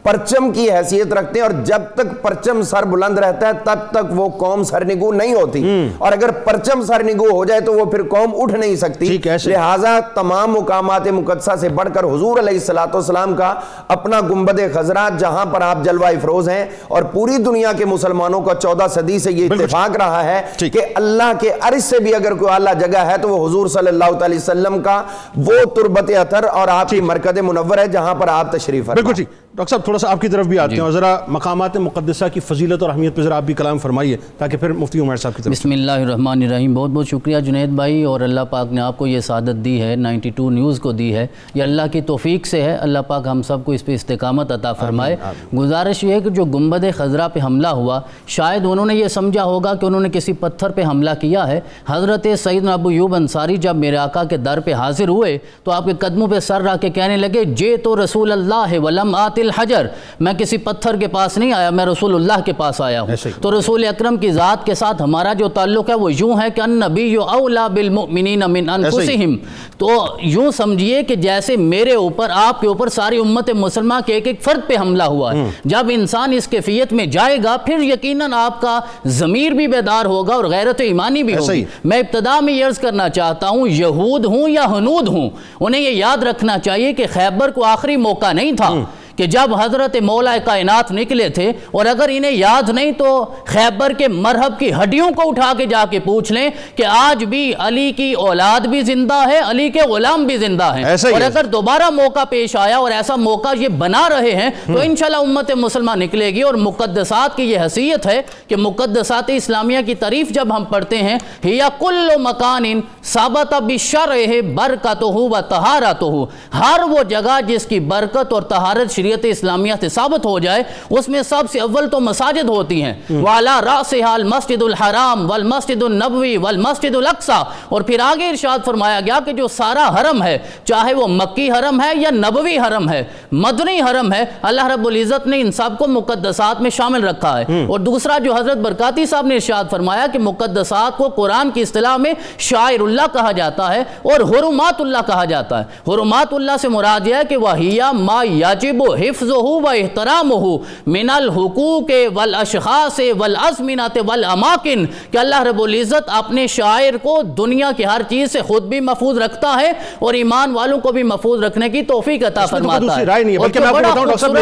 پرچم کی حیثیت رکھتے ہیں، اور جب تک پرچم سر بلند رہتا ہے تب تک وہ قوم سرنگو نہیں ہوتی، اور اگر پرچم سرنگو ہو جائے تو وہ پھر قوم اٹھ نہیں سکتی. لہٰذا تمام مقامات مقدسہ سے بڑھ کر حضور علیہ السلام کا اپنا گنبد خضرا جہاں پر آپ جلوہ افروز ہیں، اور پوری دنیا کے مسلمانوں کا 14 صدی سے یہ اتفاق رہا ہے کہ اللہ کے عرش سے بھی اگر کوئی اعلیٰ جگہ ہے تو وہ حضور صلی اللہ علیہ وسلم کا وہ تربت اطہر اور آپ کی مرکز منور ہے جہاں پر آپ تشریف فرما. بالکل ٹھیک. ڈاکٹر صاحب تھوڑا سا آپ کی طرف بھی آتے ہیں اور ذرا مقامات مقدسہ کی فضیلت اور اہمیت پہ ذرا آپ بھی کلام فرمائیے تاکہ پھر مفتی عمیر صاحب کی طرف. بسم اللہ الرحمن الرحیم. بہت بہت شکریہ جنید بھائی, اور اللہ پاک نے آپ کو یہ سعادت دی ہے, 92 نیوز کو دی ہے, یہ اللہ کی توفیق سے ہے. اللہ پاک ہم سب کو اس پہ استقامت عطا فرمائے. گزارش یہ ہے کہ جو گنبد خضرا پہ حملہ ہوا, شاید انہوں نے یہ سمجھا ہوگا کہ انہوں نے کسی پتھر پہ حملہ کیا ہے. حضرت سیدنا ابو ایوب انصاری جب میرے آقا کے در پہ حاضر ہوئے تو آپ کے قدموں پہ سر رکھ کے کہنے لگے, جے تو رسول اللہ ولم آت الحجر, میں کسی پتھر کے پاس نہیں آیا, میں رسول اللہ کے پاس آیا ہوں. تو رسول اکرم کی ذات کے ساتھ ہمارا جو تعلق ہے وہ یوں ہے کہ النبی اولا بالمؤمنین من انفسہم. تو یوں سمجھیے کہ جیسے میرے اوپر, آپ کے اوپر, ساری امت مسلمہ کے ایک ایک فرد پہ حملہ ہوا ہے. جب انسان اس کیفیت میں جائے گا پھر یقیناً آپ کا ضمیر بھی بیدار ہوگا اور غیرت ایمانی بھی ہوگی. میں ابتدا میں یہ عرض کرنا چاہتا ہوں, یہود ہوں یا ہنود ہوں, انہیں یہ یاد رکھنا چاہیے کہ خیبر کو آخری موقع نہیں تھا کہ جب حضرت مولا کائنات نکلے تھے, اور اگر انہیں یاد نہیں تو خیبر کے مرحب کی ہڈیوں کو اٹھا کے جا کے پوچھ لیں کہ آج بھی علی کی اولاد بھی زندہ ہے, علی کے غلام بھی زندہ ہیں. اور اگر دوبارہ موقع پیش آیا اور ایسا موقع یہ بنا رہے ہیں تو انشاءاللہ امت مسلمہ نکلے گی. اور مقدسات کی یہ حیثیت ہے کہ مقدسات اسلامیہ کی تعریف جب ہم پڑھتے ہیں, ہیا کل مکان ثابت بشرہ برکتہ و طہارتہ, ہر وہ جگہ جس کی برکت اور طہارت شریعت اسلامیہ سے ثابت ہو جائے, اس میں سب سے اول تو مساجد ہوتی ہیں. وعلی رأسها المسجد الحرام والمسجد النبوی والمسجد الاقصی. اور پھر آگے ارشاد فرمایا گیا کہ جو سارا حرم ہے, چاہے وہ مکی حرم ہے یا نبوی حرم ہے, مدنی حرم ہے, اللہ رب العزت نے ان سب کو مقدسات میں شامل رکھا ہے. اور دوسرا جو حضرت برکاتی صاحب نے ارشاد فرمایا کہ مقدسات کو قرآن کی اصطلاح میں شاعر اللہ کہا جاتا ہے اور حرمات اللہ کہا جاتا ہے. حرمات اللہ سے مراد یہ ہے کہ وَهِيَ مَا يَجِبُ حفظه و احترامه من الحقوق والاشخاص والازمنة والاماکن, کہ اللہ رب العزت اپنے شاعر کو دنیا کی ہر چیز سے خود بھی محفوظ رکھتا ہے اور ایمان والوں کو بھی محفوظ رکھنے کی توفیق عطا فرماتا ہے. دوسری رائے نہیں ہے, بلکہ میں آپ کو بتاؤں ڈاکٹر صاحب,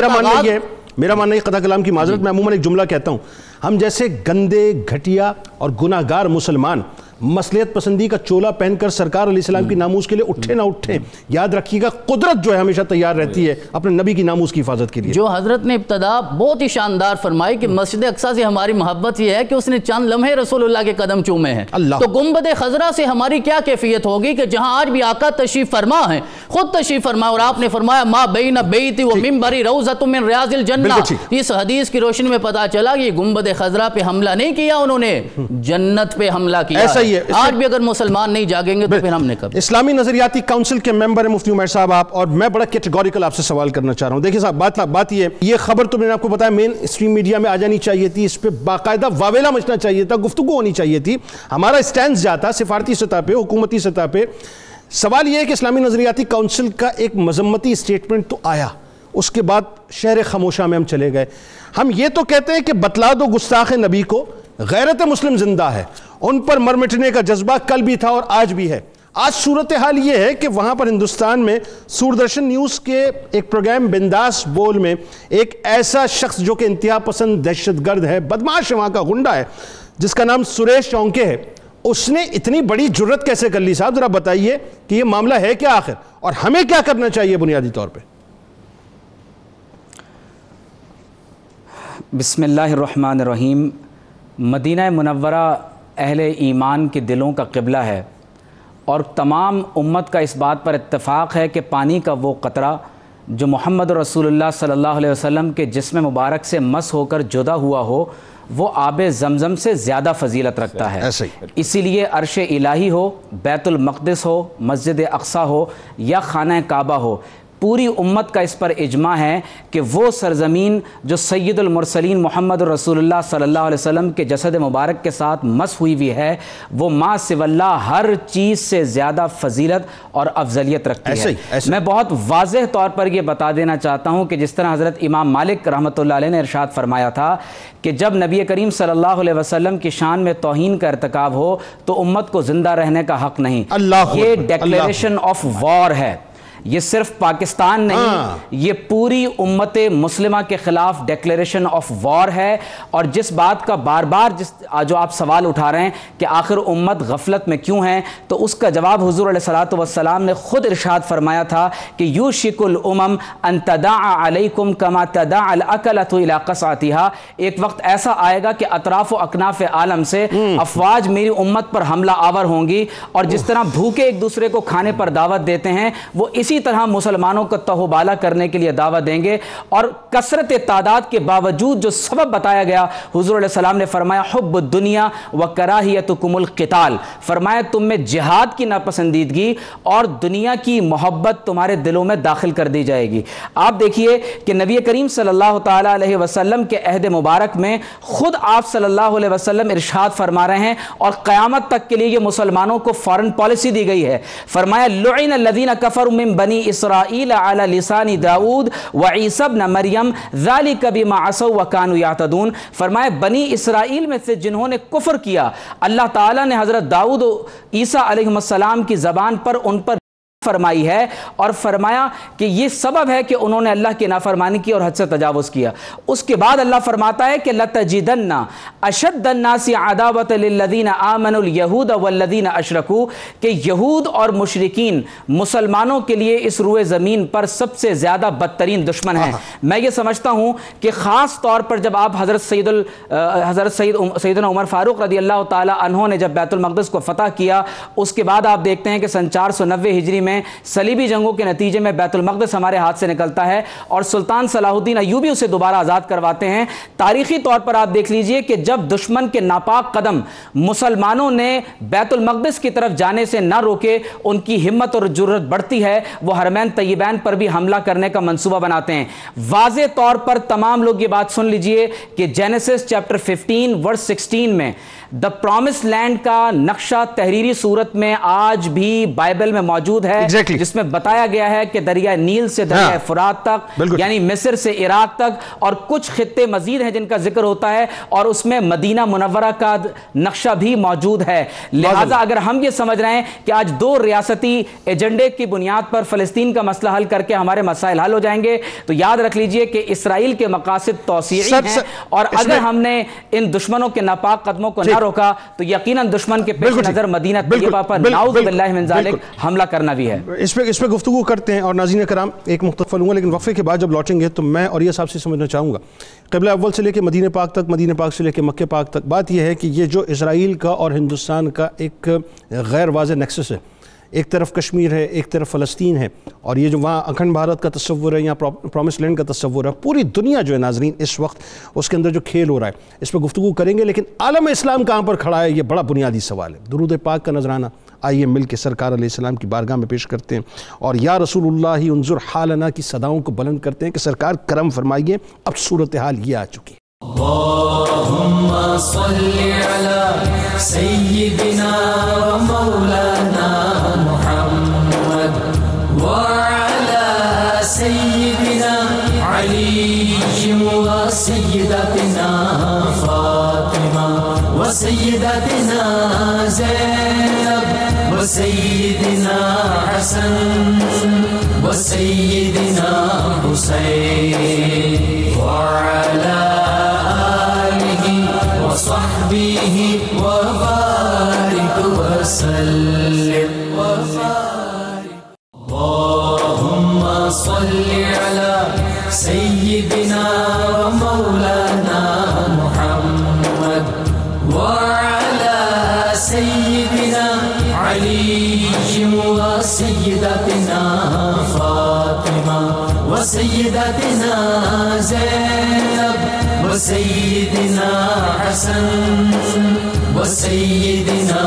میرا ماننا یہ قطع کلام کی معذرت, میں عموماً ایک جملہ کہتا ہوں, ہم جیسے گندے, گھٹیا اور گناہگار مسلمان مصلحت پسندی کا چولا پہن کر سرکار علیہ السلام کی ناموس کے لیے اٹھے نہ اٹھیں, یاد رکھیے گا قدرت جو ہے ہمیشہ تیار رہتی ہے اپنے نبی کی ناموس کی حفاظت کے لیے. جو حضرت نے ابتدا بہت ہی شاندار فرمائی کہ مسجد اقصی سے ہماری محبت یہ ہے کہ اس نے چند لمحے رسول اللہ کے قدم چومے ہیں. تو گنبد خضرا سے ہماری کیا کیفیت ہوگی کہ جہاں آج بھی آقا تشریف فرما ہیں, خود تشریف فرما, اور آپ نے فرمایا ما بین بیتی و منبری روضۃ من ریاض الجنہ. اس حدیث کی روشنی میں پتا چلا کہ گنبد خضرا پہ حملہ نہیں کیا انہوں نے, جنت پہ حملہ کیا. ایسا ہی ہے. آج بھی اگر مسلمان نہیں جاگیں گے تو پھر ہم نے کب. اسلامی نظریاتی کونسل کے ممبر ہیں مفتی عمیر صاحب آپ, اور میں بڑا کیٹیگوریکل آپ سے سوال کرنا چاہ رہا ہوں. دیکھیں صاحب, بات یہ خبر تو میں نے آپ کو بتایا مین اسٹریم میڈیا میں آ جانی چاہیے تھی, اس پہ باقاعدہ واویلا مچنا چاہیے تھا, گفتگو ہونی چاہیے تھی, ہمارا اسٹینڈ جاتا سفارتی سطح پہ, حکومتی سطح پہ. سوال یہ ہے کہ اسلامی نظریاتی کونسل کا ایک مذمتی اسٹیٹمنٹ تو آیا, اس کے بعد شہر خاموشہ میں ہم چلے گئے. ہم یہ تو کہتے ہیں کہ بتلا دو گستاخ نبی کو غیرت مسلم زندہ ہے, ان پر مر مٹنے کا جذبہ کل بھی تھا اور آج بھی ہے. آج صورتحال یہ ہے کہ وہاں پر ہندوستان میں سوردرشن نیوز کے ایک پروگرام بنداس بول میں ایک ایسا شخص جو کہ انتہا پسند دہشت گرد ہے, بدمعاش وہاں کا غنڈہ ہے, جس کا نام سریش چونکے ہے, اس نے اتنی بڑی جرت کیسے کر لی صاحب؟ ذرا بتائیے کہ یہ معاملہ ہے کیا آخر, اور ہمیں کیا کرنا چاہیے بنیادی طور پہ؟ بسم اللہ الرحمن الرحیم. مدینہ منورہ اہل ایمان کے دلوں کا قبلہ ہے, اور تمام امت کا اس بات پر اتفاق ہے کہ پانی کا وہ قطرہ جو محمد رسول اللہ صلی اللہ علیہ وسلم کے جسم مبارک سے مس ہو کر جدا ہوا ہو, وہ آب زمزم سے زیادہ فضیلت رکھتا ہے. اسی لیے عرش الہی ہو, بیت المقدس ہو, مسجد اقصی ہو یا خانہ کعبہ ہو, پوری امت کا اس پر اجماع ہے کہ وہ سرزمین جو سید المرسلین محمد رسول اللہ صلی اللہ علیہ وسلم کے جسد مبارک کے ساتھ مس ہوئی ہوئی ہے, وہ ما سوی اللہ ہر چیز سے زیادہ فضیلت اور افضلیت رکھتی ہے. میں بہت واضح طور پر یہ بتا دینا چاہتا ہوں کہ جس طرح حضرت امام مالک رحمۃ اللہ علیہ نے ارشاد فرمایا تھا کہ جب نبی کریم صلی اللہ علیہ وسلم کی شان میں توہین کا ارتکاب ہو تو امت کو زندہ رہنے کا حق نہیں. یہ ڈیکلیریشن آف وار ہے. یہ صرف پاکستان نہیں، یہ پوری امت مسلمہ کے خلاف ڈیکلیریشن آف وار ہے. اور جس بات کا بار بار جو آپ سوال اٹھا رہے ہیں کہ آخر امت غفلت میں کیوں ہے، تو اس کا جواب حضور علیہ الصلوۃ والسلام نے خود ارشاد فرمایا تھا کہ یوشک الامم ان تداعى علیکم کما تداعى الاکلۃ الی قصعتها. ایک وقت ایسا آئے گا کہ اطراف و اکناف عالم سے افواج میری امت پر حملہ آور ہوں گی، اور جس طرح بھوکے ایک دوسرے کو کھانے پر دعوت دیتے ہیں وہ اسی طرح مسلمانوں کو تہو بالا کرنے کے لیے دعوت دیں گے. اور کثرت تعداد کے باوجود جو سبب بتایا گیا، حضور علیہ السلام نے فرمایا حب الدنیا وکراہیتکم القتال، فرمایا تم میں جہاد کی ناپسندیدگی اور دنیا کی محبت تمہارے دلوں میں داخل کر دی جائے گی. آپ دیکھیے کہ نبی کریم صلی اللہ تعالی علیہ وسلم کے عہد مبارک میں خود آپ صلی اللہ علیہ وسلم ارشاد فرما رہے ہیں، اور قیامت تک کے لیے یہ مسلمانوں کو فارن پالیسی دی گئی ہے. فرمایا لعن الذین کفروا من بنی اسرائیل علی لسان داؤد وعیسی ابن مریم ذلک بما عصوا وکانوا یعتدون. فرمایا بنی اسرائیل میں سے جنہوں نے کفر کیا، اللہ تعالیٰ نے حضرت داؤد و عیسیٰ علیہ السلام کی زبان پر ان پر فرمائی ہے، اور فرمایا کہ یہ سبب ہے کہ انہوں نے اللہ کی نافرمانی کی اور حد سے تجاوز کیا. اس کے بعد اللہ فرماتا ہے کہ لَتَجِدَنَّ أَشَدَّ النَّاسِ عَدَاوَةً لِلَّذِينَ آمَنُوا الْيَهُودَ وَالَّذِينَ أَشْرَكُوا، کہ یہود اور مشرکین مسلمانوں کے لیے اس روئے زمین پر سب سے زیادہ بدترین دشمن ہیں. میں یہ سمجھتا ہوں کہ خاص طور پر جب آپ حضرت سیدنا عمر فاروق رضی اللہ تعالی عنہ نے جب بیت المقدس کو فتح کیا، اس کے بعد آپ دیکھتے ہیں کہ سن 490 ہجری میں صلیبی جنگوں کے نتیجے میں بیت المقدس ہمارے ہاتھ سے نکلتا ہے، اور سلطان صلاح الدین ایوبی اسے دوبارہ آزاد کرواتے ہیں. تاریخی طور پر آپ دیکھ لیجئے کہ جب دشمن کے ناپاک قدم مسلمانوں نے بیت المقدس کی طرف جانے سے نہ روکے، ان کی ہمت اور جرأت بڑھتی ہے، وہ حرمین طیبین پر بھی حملہ کرنے کا منصوبہ بناتے ہیں. واضح طور پر تمام لوگ یہ بات سن لیجئے کہ جینیسس چیپٹر 15 ورس 16 میں دا پرومس لینڈ کا نقشہ تحریری صورت میں آج بھی بائبل میں موجود ہے، جس میں بتایا گیا ہے کہ دریائے نیل سے دریائے فرات تک، یعنی مصر سے عراق تک، اور کچھ خطے مزید ہیں جن کا ذکر ہوتا ہے، اور اس میں مدینہ منورہ کا نقشہ بھی موجود ہے. لہٰذا اگر ہم یہ سمجھ رہے ہیں کہ آج دو ریاستی ایجنڈے کی بنیاد پر فلسطین کا مسئلہ حل کر کے ہمارے مسائل حل ہو جائیں گے، تو یاد رکھ لیجئے کہ اسرائیل کے مقاصد توسیعی ہیں، اور اگر ہم نے ان دشمنوں کے ناپاک قدموں کو نہ روکا تو یقیناً دشمن کے پیش نظر مدینہ طیبہ پر نعوذ باللہ من ذالک حملہ کرنا بھی ہے. اس پہ گفتگو کرتے ہیں. اور ناظرین کرام ایک مختصر لوں گا، لیکن وقفے کے بعد جب لوٹیں گے تو میں اور یہ صاحب سے سمجھنا چاہوں گا قبلہ اول سے لے کے مدینہ پاک تک، مدینہ پاک سے لے کے مکہ پاک تک، بات یہ ہے کہ یہ جو اسرائیل کا اور ہندوستان کا ایک غیر واضح نیکسس ہے، ایک طرف کشمیر ہے، ایک طرف فلسطین ہے، اور یہ جو وہاں اکھنڈ بھارت کا تصور ہے یا پرومس لینڈ کا تصور ہے، پوری دنیا جو ہے ناظرین اس وقت اس کے اندر جو کھیل ہو رہا ہے اس پہ گفتگو کریں گے. لیکن عالم اسلام کہاں پر کھڑا ہے، یہ بڑا بنیادی سوال ہے. درود پاک کا نذرانہ آئیے مل کے سرکار علیہ السلام کی بارگاہ میں پیش کرتے ہیں، اور یا رسول اللہ انظر حالنا کی صداؤں کو بلند کرتے ہیں کہ سرکار کرم فرمائیے، اب صورتحال یہ آ چکی ہے. اللہم صلی علی سیدنا و مولانا محمد وعلی سیدنا علی و سیدتنا فاطمہ و سیدتنا زینب و سیدنا حسن و سیدنا حسین وعلی وصحبه وبارك وسلم اللهم صل على سيدنا ومولانا محمد وعلى سيدنا علي وسيدتنا فاطمة وسيدتنا زينب وسيدنا حسن وسيدنا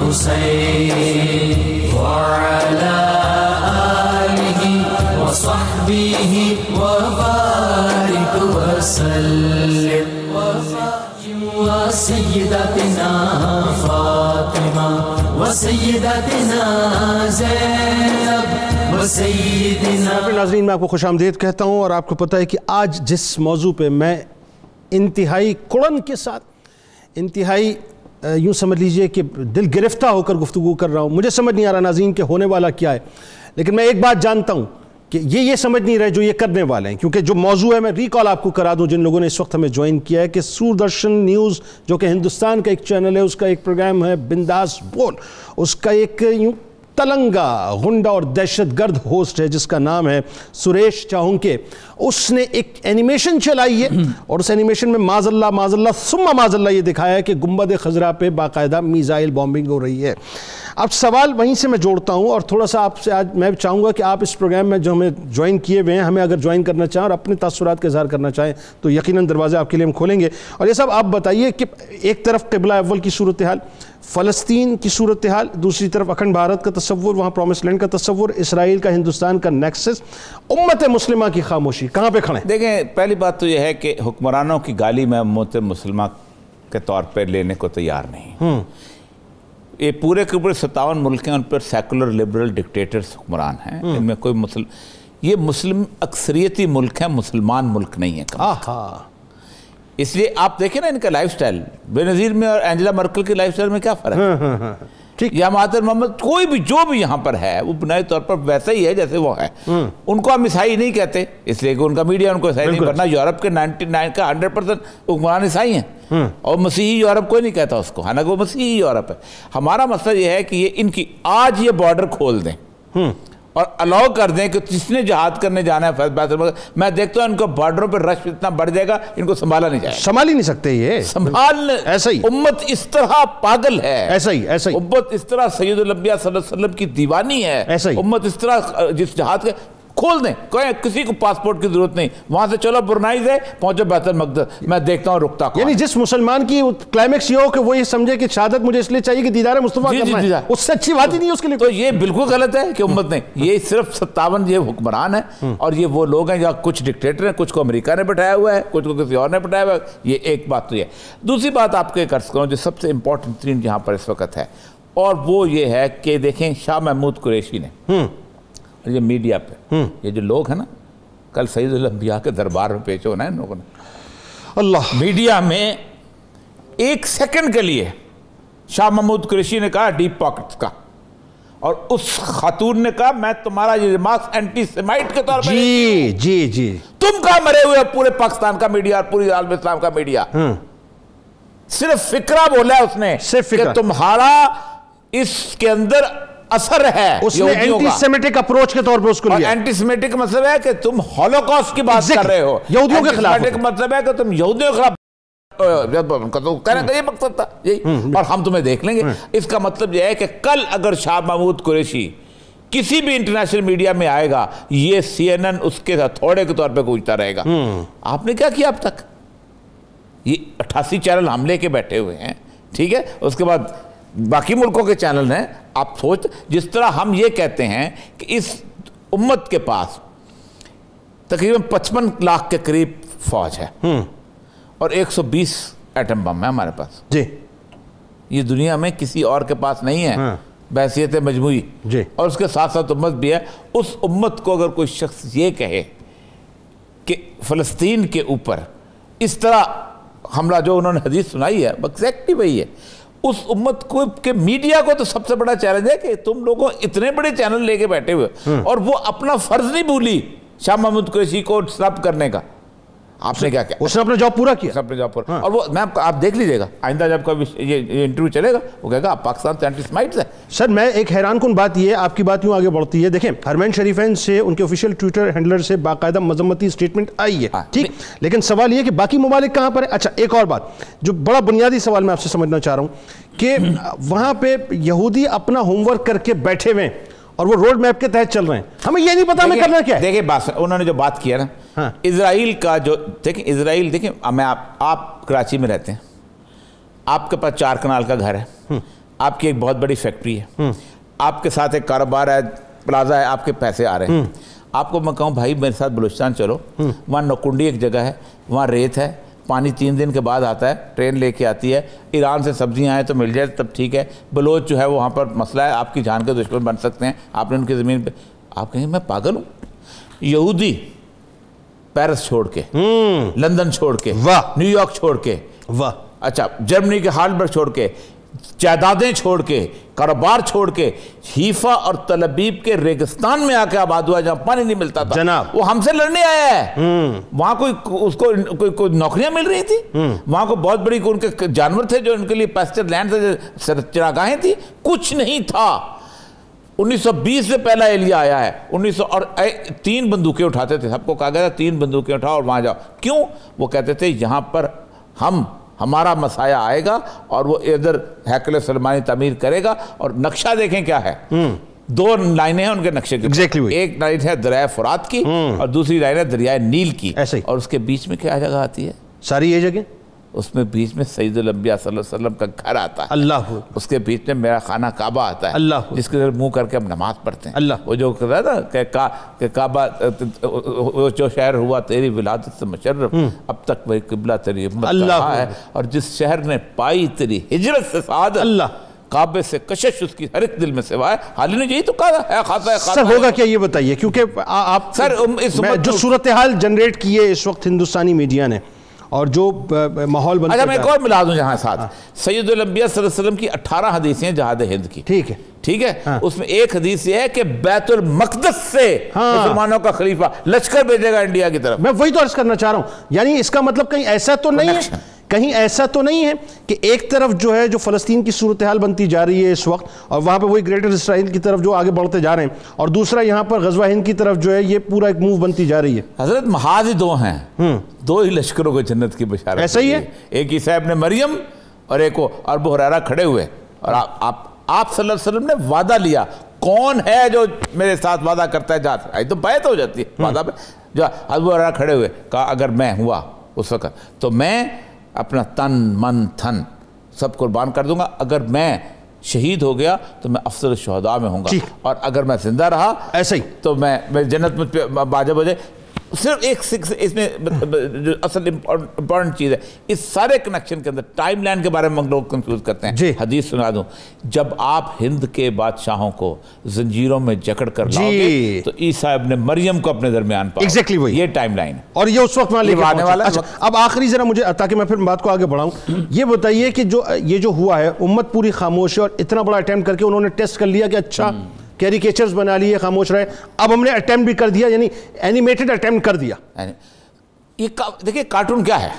حسين وعلى آله وصحبه وبارك وسلم وسيدتنا فاطمة وسيدتنا زينب وسيدنا. ناظرین میں آپ کو خوش آمدید کہتا ہوں، اور آپ کو پتہ ہے کہ آج جس موضوع پہ میں انتہائی کڑن کے ساتھ، انتہائی یوں سمجھ لیجئے کہ دل گرفتہ ہو کر گفتگو کر رہا ہوں، مجھے سمجھ نہیں آ رہا ناظرین کہ ہونے والا کیا ہے، لیکن میں ایک بات جانتا ہوں کہ یہ سمجھ نہیں رہے جو یہ کرنے والے ہیں، کیونکہ جو موضوع ہے میں ریکال آپ کو کرا دوں جن لوگوں نے اس وقت ہمیں جوائن کیا ہے کہ سوردرشن نیوز جو کہ ہندوستان کا ایک چینل ہے، اس کا ایک پروگرام ہے بنداس بول، اس کا ایک یوں تلنگا غنڈہ اور دہشت گرد ہوسٹ ہے جس کا نام ہے سریش چاہونکے، اس نے ایک اینیمیشن چلائی ہے اور اس اینیمیشن میں معاذ اللہ ثم معاذ اللہ یہ دکھایا ہے کہ گنبد خضرا پہ باقاعدہ میزائل بامبنگ ہو رہی ہے۔ اب سوال وہیں سے میں جوڑتا ہوں اور تھوڑا سا آپ سے آج میں چاہوں گا کہ آپ اس پروگرام میں جو ہمیں جوائن کیے ہوئے ہیں، ہمیں اگر جوائن کرنا چاہیں اور اپنے تاثرات کا اظہار کرنا چاہیں تو یقیناً دروازے آپ کے لیے ہم کھولیں گے۔ اور یہ سب آپ بتائیے کہ ایک طرف قبلہ اول کی صورتحال، فلسطین کی صورتحال، دوسری طرف اکھنڈ بھارت کا تصور، وہاں پرومس لینڈ کا تصور، اسرائیل کا ہندوستان کا نیکسس، امت مسلمہ کی خاموشی، کہاں پہ کھڑے ہیں؟ دیکھیں، پہلی بات تو یہ ہے کہ حکمرانوں کی گالی میں امت مسلمہ کے طور پہ لینے کو تیار نہیں۔ یہ پورے کے پورے 57 ملک ہیں، ان پر سیکولر لبرل ڈکٹیٹرز حکمران ہیں، ان میں کوئی یہ مسلم اکثریتی ملک ہیں، مسلمان ملک نہیں ہیں۔ اس لیے آپ دیکھیں نا ان کا لائف سٹائل، بے نظیر میں اور اینجلا مرکل کی لائف سٹائل میں کیا فرق ہے؟ یا مہاتما محمد، کوئی بھی جو بھی یہاں پر ہے وہ بنیادی طور پر ویسا ہی ہے جیسے وہ ہے۔ ان کو ہم عیسائی نہیں کہتے اس لیے کہ ان کا میڈیا ان کو عیسائی نہیں کرنا۔ یورپ کے 99 کا 100% حکمران عیسائی ہیں اور مسیحی یورپ کوئی نہیں کہتا اس کو، حالانکہ وہ مسیحی یورپ ہے۔ ہمارا مسئلہ یہ ہے کہ یہ ان کی آج یہ بارڈر کھول دیں اور الاؤ کر دیں کہ جس نے جہاد کرنے جانا ہے بیت المقدس، میں دیکھتا ہوں ان کو بارڈروں پہ رش اتنا بڑھ جائے گا ان کو سنبھالا نہیں جائے گا، سنبھال ہی نہیں سکتے یہ ایسا ہی امت اس طرح پاگل ہے، ایسا ہی امت اس طرح سید الانبیاء صلی اللہ علیہ وسلم کی دیوانی ہے، امت اس طرح جس جہاد کے کھول دیں، کسی کو پاسپورٹ کی ضرورت نہیں، وہاں سے چلو برنائی سے پہنچو بیت المقدس، میں دیکھتا ہوں رکتا کون، یعنی جس مسلمان کی کلائمیکس یہ ہو کہ وہ یہ سمجھے کہ شہادت مجھے اس لیے چاہیے کہ دیدار مصطفیٰ کرنا ہے، اس سے اچھی بات ہی نہیں ہے اس کے لیے۔ تو یہ بالکل غلط ہے کہ امت نے، یہ صرف 57 یہ حکمران ہیں اور یہ وہ لوگ ہیں جہاں کچھ ڈکٹیٹر ہیں، کچھ کو امریکہ نے بٹھایا ہوا ہے، کچھ کو کسی اور نے بٹھایا ہوا ہے، یہ ایک بات تو یہ ہے۔ دوسری بات آپ کو ایک عرض کروں جو سب سے امپورٹنٹ ترین یہاں پر اس وقت ہے، اور وہ یہ ہے کہ دیکھیں شاہ محمود قریشی نے یہ میڈیا پہ یہ جو لوگ ہیں نا، کل سید الانبیاء کے دربار میں پیش ہونا ہے ان لوگوں نے، اللہ میڈیا میں ایک سیکنڈ کے لیے شاہ محمود قریشی نے کہا ڈیپ پاکٹس کا، اور اس خاتون نے کہا میں تمہارا یہ ریمارکس اینٹی سیمائٹ کے طور پر جی تم کہاں مرے ہوئے پورے پاکستان کا میڈیا اور پوری عالم اسلام کا میڈیا، صرف فکرہ بولا ہے اس نے کہ تمہارا اس کے اندر اثر ہے، اس نے اینٹی سیمیٹک اپروچ کے طور پر اس کو لیا۔ اینٹی سیمیٹک مطلب ہے کہ تم ہولوکاسٹ کی بات کر رہے ہو، یہودیوں کے خلاف، اینٹی سیمیٹک مطلب ہے کہ تم یہودیوں کے خلاف، کہنے کا یہ مقصد تھا اور ہم تمہیں دیکھ لیں گے۔ اس کا مطلب یہ ہے کہ کل اگر شاہ محمود قریشی کسی بھی انٹرنیشنل میڈیا میں آئے گا، یہ CNN اس کے تھوڑے کے طور پہ گونجتا رہے گا۔ آپ نے کیا کیا اب تک؟ یہ 88 چینل ہم لے کے بیٹھے ہوئے ہیں، ٹھیک ہے، اس کے بعد باقی ملکوں کے چینل ہیں۔ آپ سوچ، جس طرح ہم یہ کہتے ہیں کہ اس امت کے پاس تقریباً 55 لاکھ کے قریب فوج ہے اور 120 ایٹم بم ہے ہمارے پاس، جی یہ دنیا میں کسی اور کے پاس نہیں ہے بحیثیت مجموعی، اور اس کے ساتھ ساتھ امت بھی ہے۔ اس امت کو اگر کوئی شخص یہ کہے کہ فلسطین کے اوپر اس طرح حملہ جو انہوں نے حدیث سنائی ہے ایگزیکٹلی وہی ہے، اس امت کو کہ میڈیا کو تو سب سے بڑا چیلنج ہے کہ تم لوگوں اتنے بڑے چینل لے کے بیٹھے ہوئے اور وہ اپنا فرض نہیں بھولی شاہ محمود قریشی کو سنب کرنے کا۔ آپ نے کیا کیا؟ اس نے اپنا جاب پورا کیا، اپنا جاب پورا، اور وہ میں آپ دیکھ لیجئے گا آئندہ جب کبھی یہ انٹرویو چلے گا وہ کہے گا آپ پاکستان سے اینٹی سیمائٹس ہے۔ سر میں ایک حیران کن بات یہ ہے، آپ کی بات یوں آگے بڑھتی ہے، دیکھیں حرمین شریفین سے ان کے آفیشیل ٹویٹر ہینڈلر سے باقاعدہ مذمتی سٹیٹمنٹ آئی ہے، ٹھیک، لیکن سوال یہ کہ باقی ممالک کہاں پر ہے؟ اچھا ایک اور بات جو بڑا بنیادی سوال میں آپ سے سمجھنا چاہ رہا ہوں کہ وہاں پہ یہودی اپنا ہوم ورک کر کے بیٹھے ہوئے اور وہ روڈ میپ کے تحت چل رہے ہیں، ہمیں یہ نہیں پتا ہمیں کرنا کیا ہے۔ دیکھیں بات انہوں نے جو بات کیا نا اسرائیل کا، جو دیکھیں اسرائیل، دیکھیں میں آپ کراچی میں رہتے ہیں، آپ کے پاس 4 کنال کا گھر ہے، آپ کی ایک بہت بڑی فیکٹری ہے، آپ کے ساتھ ایک کاروبار ہے، پلازا ہے، آپ کے پیسے آ رہے ہیں، آپ کو میں کہوں بھائی میرے ساتھ بلوچستان چلو، وہاں نوکنڈی ایک جگہ ہے، وہاں ریت ہے، پانی 3 دن کے بعد آتا ہے، ٹرین لے کے آتی ہے، ایران سے سبزیاں آئیں تو مل جائے تب ٹھیک ہے، بلوچ جو ہے وہاں پر مسئلہ ہے، آپ کی جان کے دشمن بن سکتے ہیں، آپ نے ان کی زمین پہ، آپ کہیں میں پاگل ہوں؟ یہودی پیرس چھوڑ کے، لندن چھوڑ کے، نیو یارک چھوڑ کے، اچھا جرمنی کے ہالبرگ چھوڑ کے جائیدادیں چھوڑ کے, کاروبار چھوڑ کے حیفا اور تلبیب کے ریگستان میں آ کے آباد ہوا جہاں پانی نہیں ملتا تھا جناب, وہ ہم سے لڑنے آیا ہے. وہاں اس کو کوئی نوکریاں مل رہی تھی, وہاں کو بہت بڑی ان کے جانور تھے جو ان کے لیے پیسچر لینڈ تھے, چراگاہیں تھی, کچھ نہیں تھا. 1920 سے پہلا ایلیا آیا ہے. 1900 اور 3 بندوقیں اٹھاتے تھے, سب کو کہا گیا تھا 3 بندوقیں اٹھاؤ اور وہاں جاؤ. کیوں؟ وہ کہتے تھے یہاں پر ہمارا مسایہ آئے گا اور وہ ادھر ہیکل سلیمانی تعمیر کرے گا. اور نقشہ دیکھیں کیا ہے, 2 لائنیں ہیں ان کے نقشے کی. ایک لائن ہے دریائے فرات کی اور دوسری لائن ہے دریائے نیل کی, اور اس کے بیچ میں کیا جگہ آتی ہے؟ ساری یہ جگہ, اس میں بیچ میں سید الانبیاء صلی اللہ علیہ وسلم کا گھر آتا ہے. اللہ. اس کے بیچ میں میرا خانہ کعبہ آتا ہے, اللہ, جس کے ذریعے منہ کر کے ہم نماز پڑھتے ہیں. اللہ. وہ جو کہتا ہے نا کہ کعبہ جو شہر ہوا تیری ولادت سے مشرف, اب تک وہی قبلہ تیری امت کا رہا ہے, اور جس شہر نے پائی تیری ہجرت سے سعادت, اللہ, کعبے سے کشش اس کی ہر ایک دل میں سوائے. حال ہی نے یہی تو کہا ہے خاصا ہے. سر ہوگا کیا یہ بتائیے, کیونکہ آپ سر جو صورتحال جنریٹ کی ہے اس وقت ہندوستانی میڈیا نے اور جو ماحول بنتا ہے. اچھا میں ایک اور ملا دوں یہاں ساتھ, سید الانبیاء صلی اللہ علیہ وسلم کی 18 حدیثیں ہیں جہاد ہند کی. ٹھیک ہے, ٹھیک ہے. اس میں ایک حدیث یہ ہے کہ بیت المقدس سے مسلمانوں کا خلیفہ لشکر بھیجے گا انڈیا کی طرف. میں وہی تو عرض کرنا چاہ رہا ہوں, یعنی اس کا مطلب کہیں ایسا تو نہیں ہے, کہیں ایسا تو نہیں ہے کہ ایک طرف جو ہے جو فلسطین کی صورتحال بنتی جا رہی ہے اس وقت, اور وہاں پہ وہی گریٹر اسرائیل کی طرف جو آگے بڑھتے جا رہے ہیں, اور دوسرا یہاں پر غزوہ ہند کی طرف جو ہے یہ پورا ایک موو بنتی جا رہی ہے. حضرت محاذ 2 ہیں, 2 ہی لشکروں کو جنت کی بشارت. ایسا ہی ہے, ایک عیسیٰ ابن مریم اور ایک وہ ابو ہریرہ کھڑے ہوئے, اور آپ صلی اللہ علیہ وسلم نے وعدہ لیا, کون ہے جو میرے ساتھ وعدہ کرتا ہے جاتا ہے, تو بیعت ہو جاتی ہے وعدہ پہ. جو ابو ہریرہ کھڑے ہوئے, کہا اگر میں ہوا اس وقت تو میں اپنا تن من تھن سب قربان کر دوں گا, اگر میں شہید ہو گیا تو میں افضل الشہداء میں ہوں گا, اور اگر میں زندہ رہا ایسے ہی تو میں جنت مجھ پہ واجب ہو جائے. صرف ایک اس میں جو اصل امپورٹنٹ چیز ہے اس سارے کنیکشن کے اندر, ٹائم لائن کے بارے میں لوگ کنفیوز کرتے ہیں. حدیث سنا دوں, جب آپ ہند کے بادشاہوں کو زنجیروں میں جکڑ کر لاؤ گے تو عیسیٰ ابن مریم کو اپنے درمیان پاؤ. ایگزیکٹلی وہی یہ ٹائم لائن ہے, اور یہ اس وقت میں لے کے آنے والا ہے. اب آخری ذرا مجھے, تاکہ میں پھر بات کو آگے بڑھاؤں, یہ بتائیے کہ یہ جو ہوا ہے, امت پوری خاموش ہے, اور اتنا بڑا اٹیمپٹ کر کے انہوں نے ٹیسٹ کر لیا کہ اچھا کیریکیچرز بنا لیے, خاموش رہے, اب ہم نے اٹیمپٹ بھی کر دیا, یعنی اینیمیٹڈ اٹیمپٹ کر دیا. یہ دیکھیں کارٹون کیا ہے,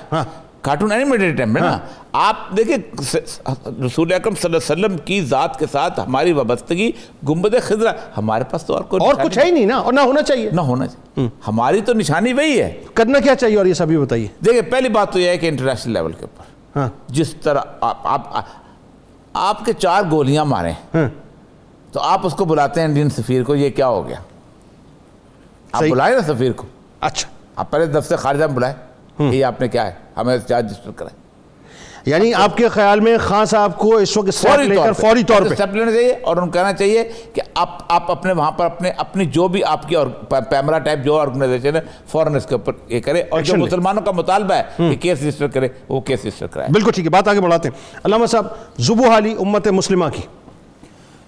کارٹون اینیمیٹڈ اٹیمپٹ ہے نا. آپ دیکھیں رسول اکرم صلی اللہ علیہ وسلم کی ذات کے ساتھ ہماری وابستگی گنبد خضرا, ہمارے پاس تو اور کچھ ہے ہی نہیں نا, اور نہ ہونا چاہیے, نہ ہونا چاہیے. ہماری تو نشانی وہی ہے. کرنا کیا چاہیے, اور یہ سبھی بتائیے. دیکھیں پہلی بات تو یہ ہے کہ انٹرنیشنل لیول کے اوپر جس طرح آپ کے 4 گولیاں ماریں تو آپ اس کو بلاتے ہیں انڈین سفیر کو, یہ کیا ہو گیا؟ آپ بلائیں نا سفیر کو. اچھا, آپ پہلے دفتر خارجہ میں بلائیں, یہ آپ نے کیا ہے, ہمیں چارج رجسٹر کریں. یعنی آپ کے خیال میں خان صاحب کو اس وقت اسٹیپ لے کر فوری طور پہ اسٹیپ لینا چاہیے, اور ان کو کہنا چاہیے کہ آپ اپنے وہاں پر اپنی جو بھی آپ کی اور پیمرا ٹائپ جو آرگنائزیشن ہے فوراً اس کے اوپر یہ کرے, اور جو مسلمانوں کا مطالبہ ہے کہ کیس رجسٹر کرے وہ کیس رجسٹر کرائے. بالکل ٹھیک ہے, بات آگے بڑھاتے ہیں. علامہ صاحب, ذبح حالی امت مسلمہ کی,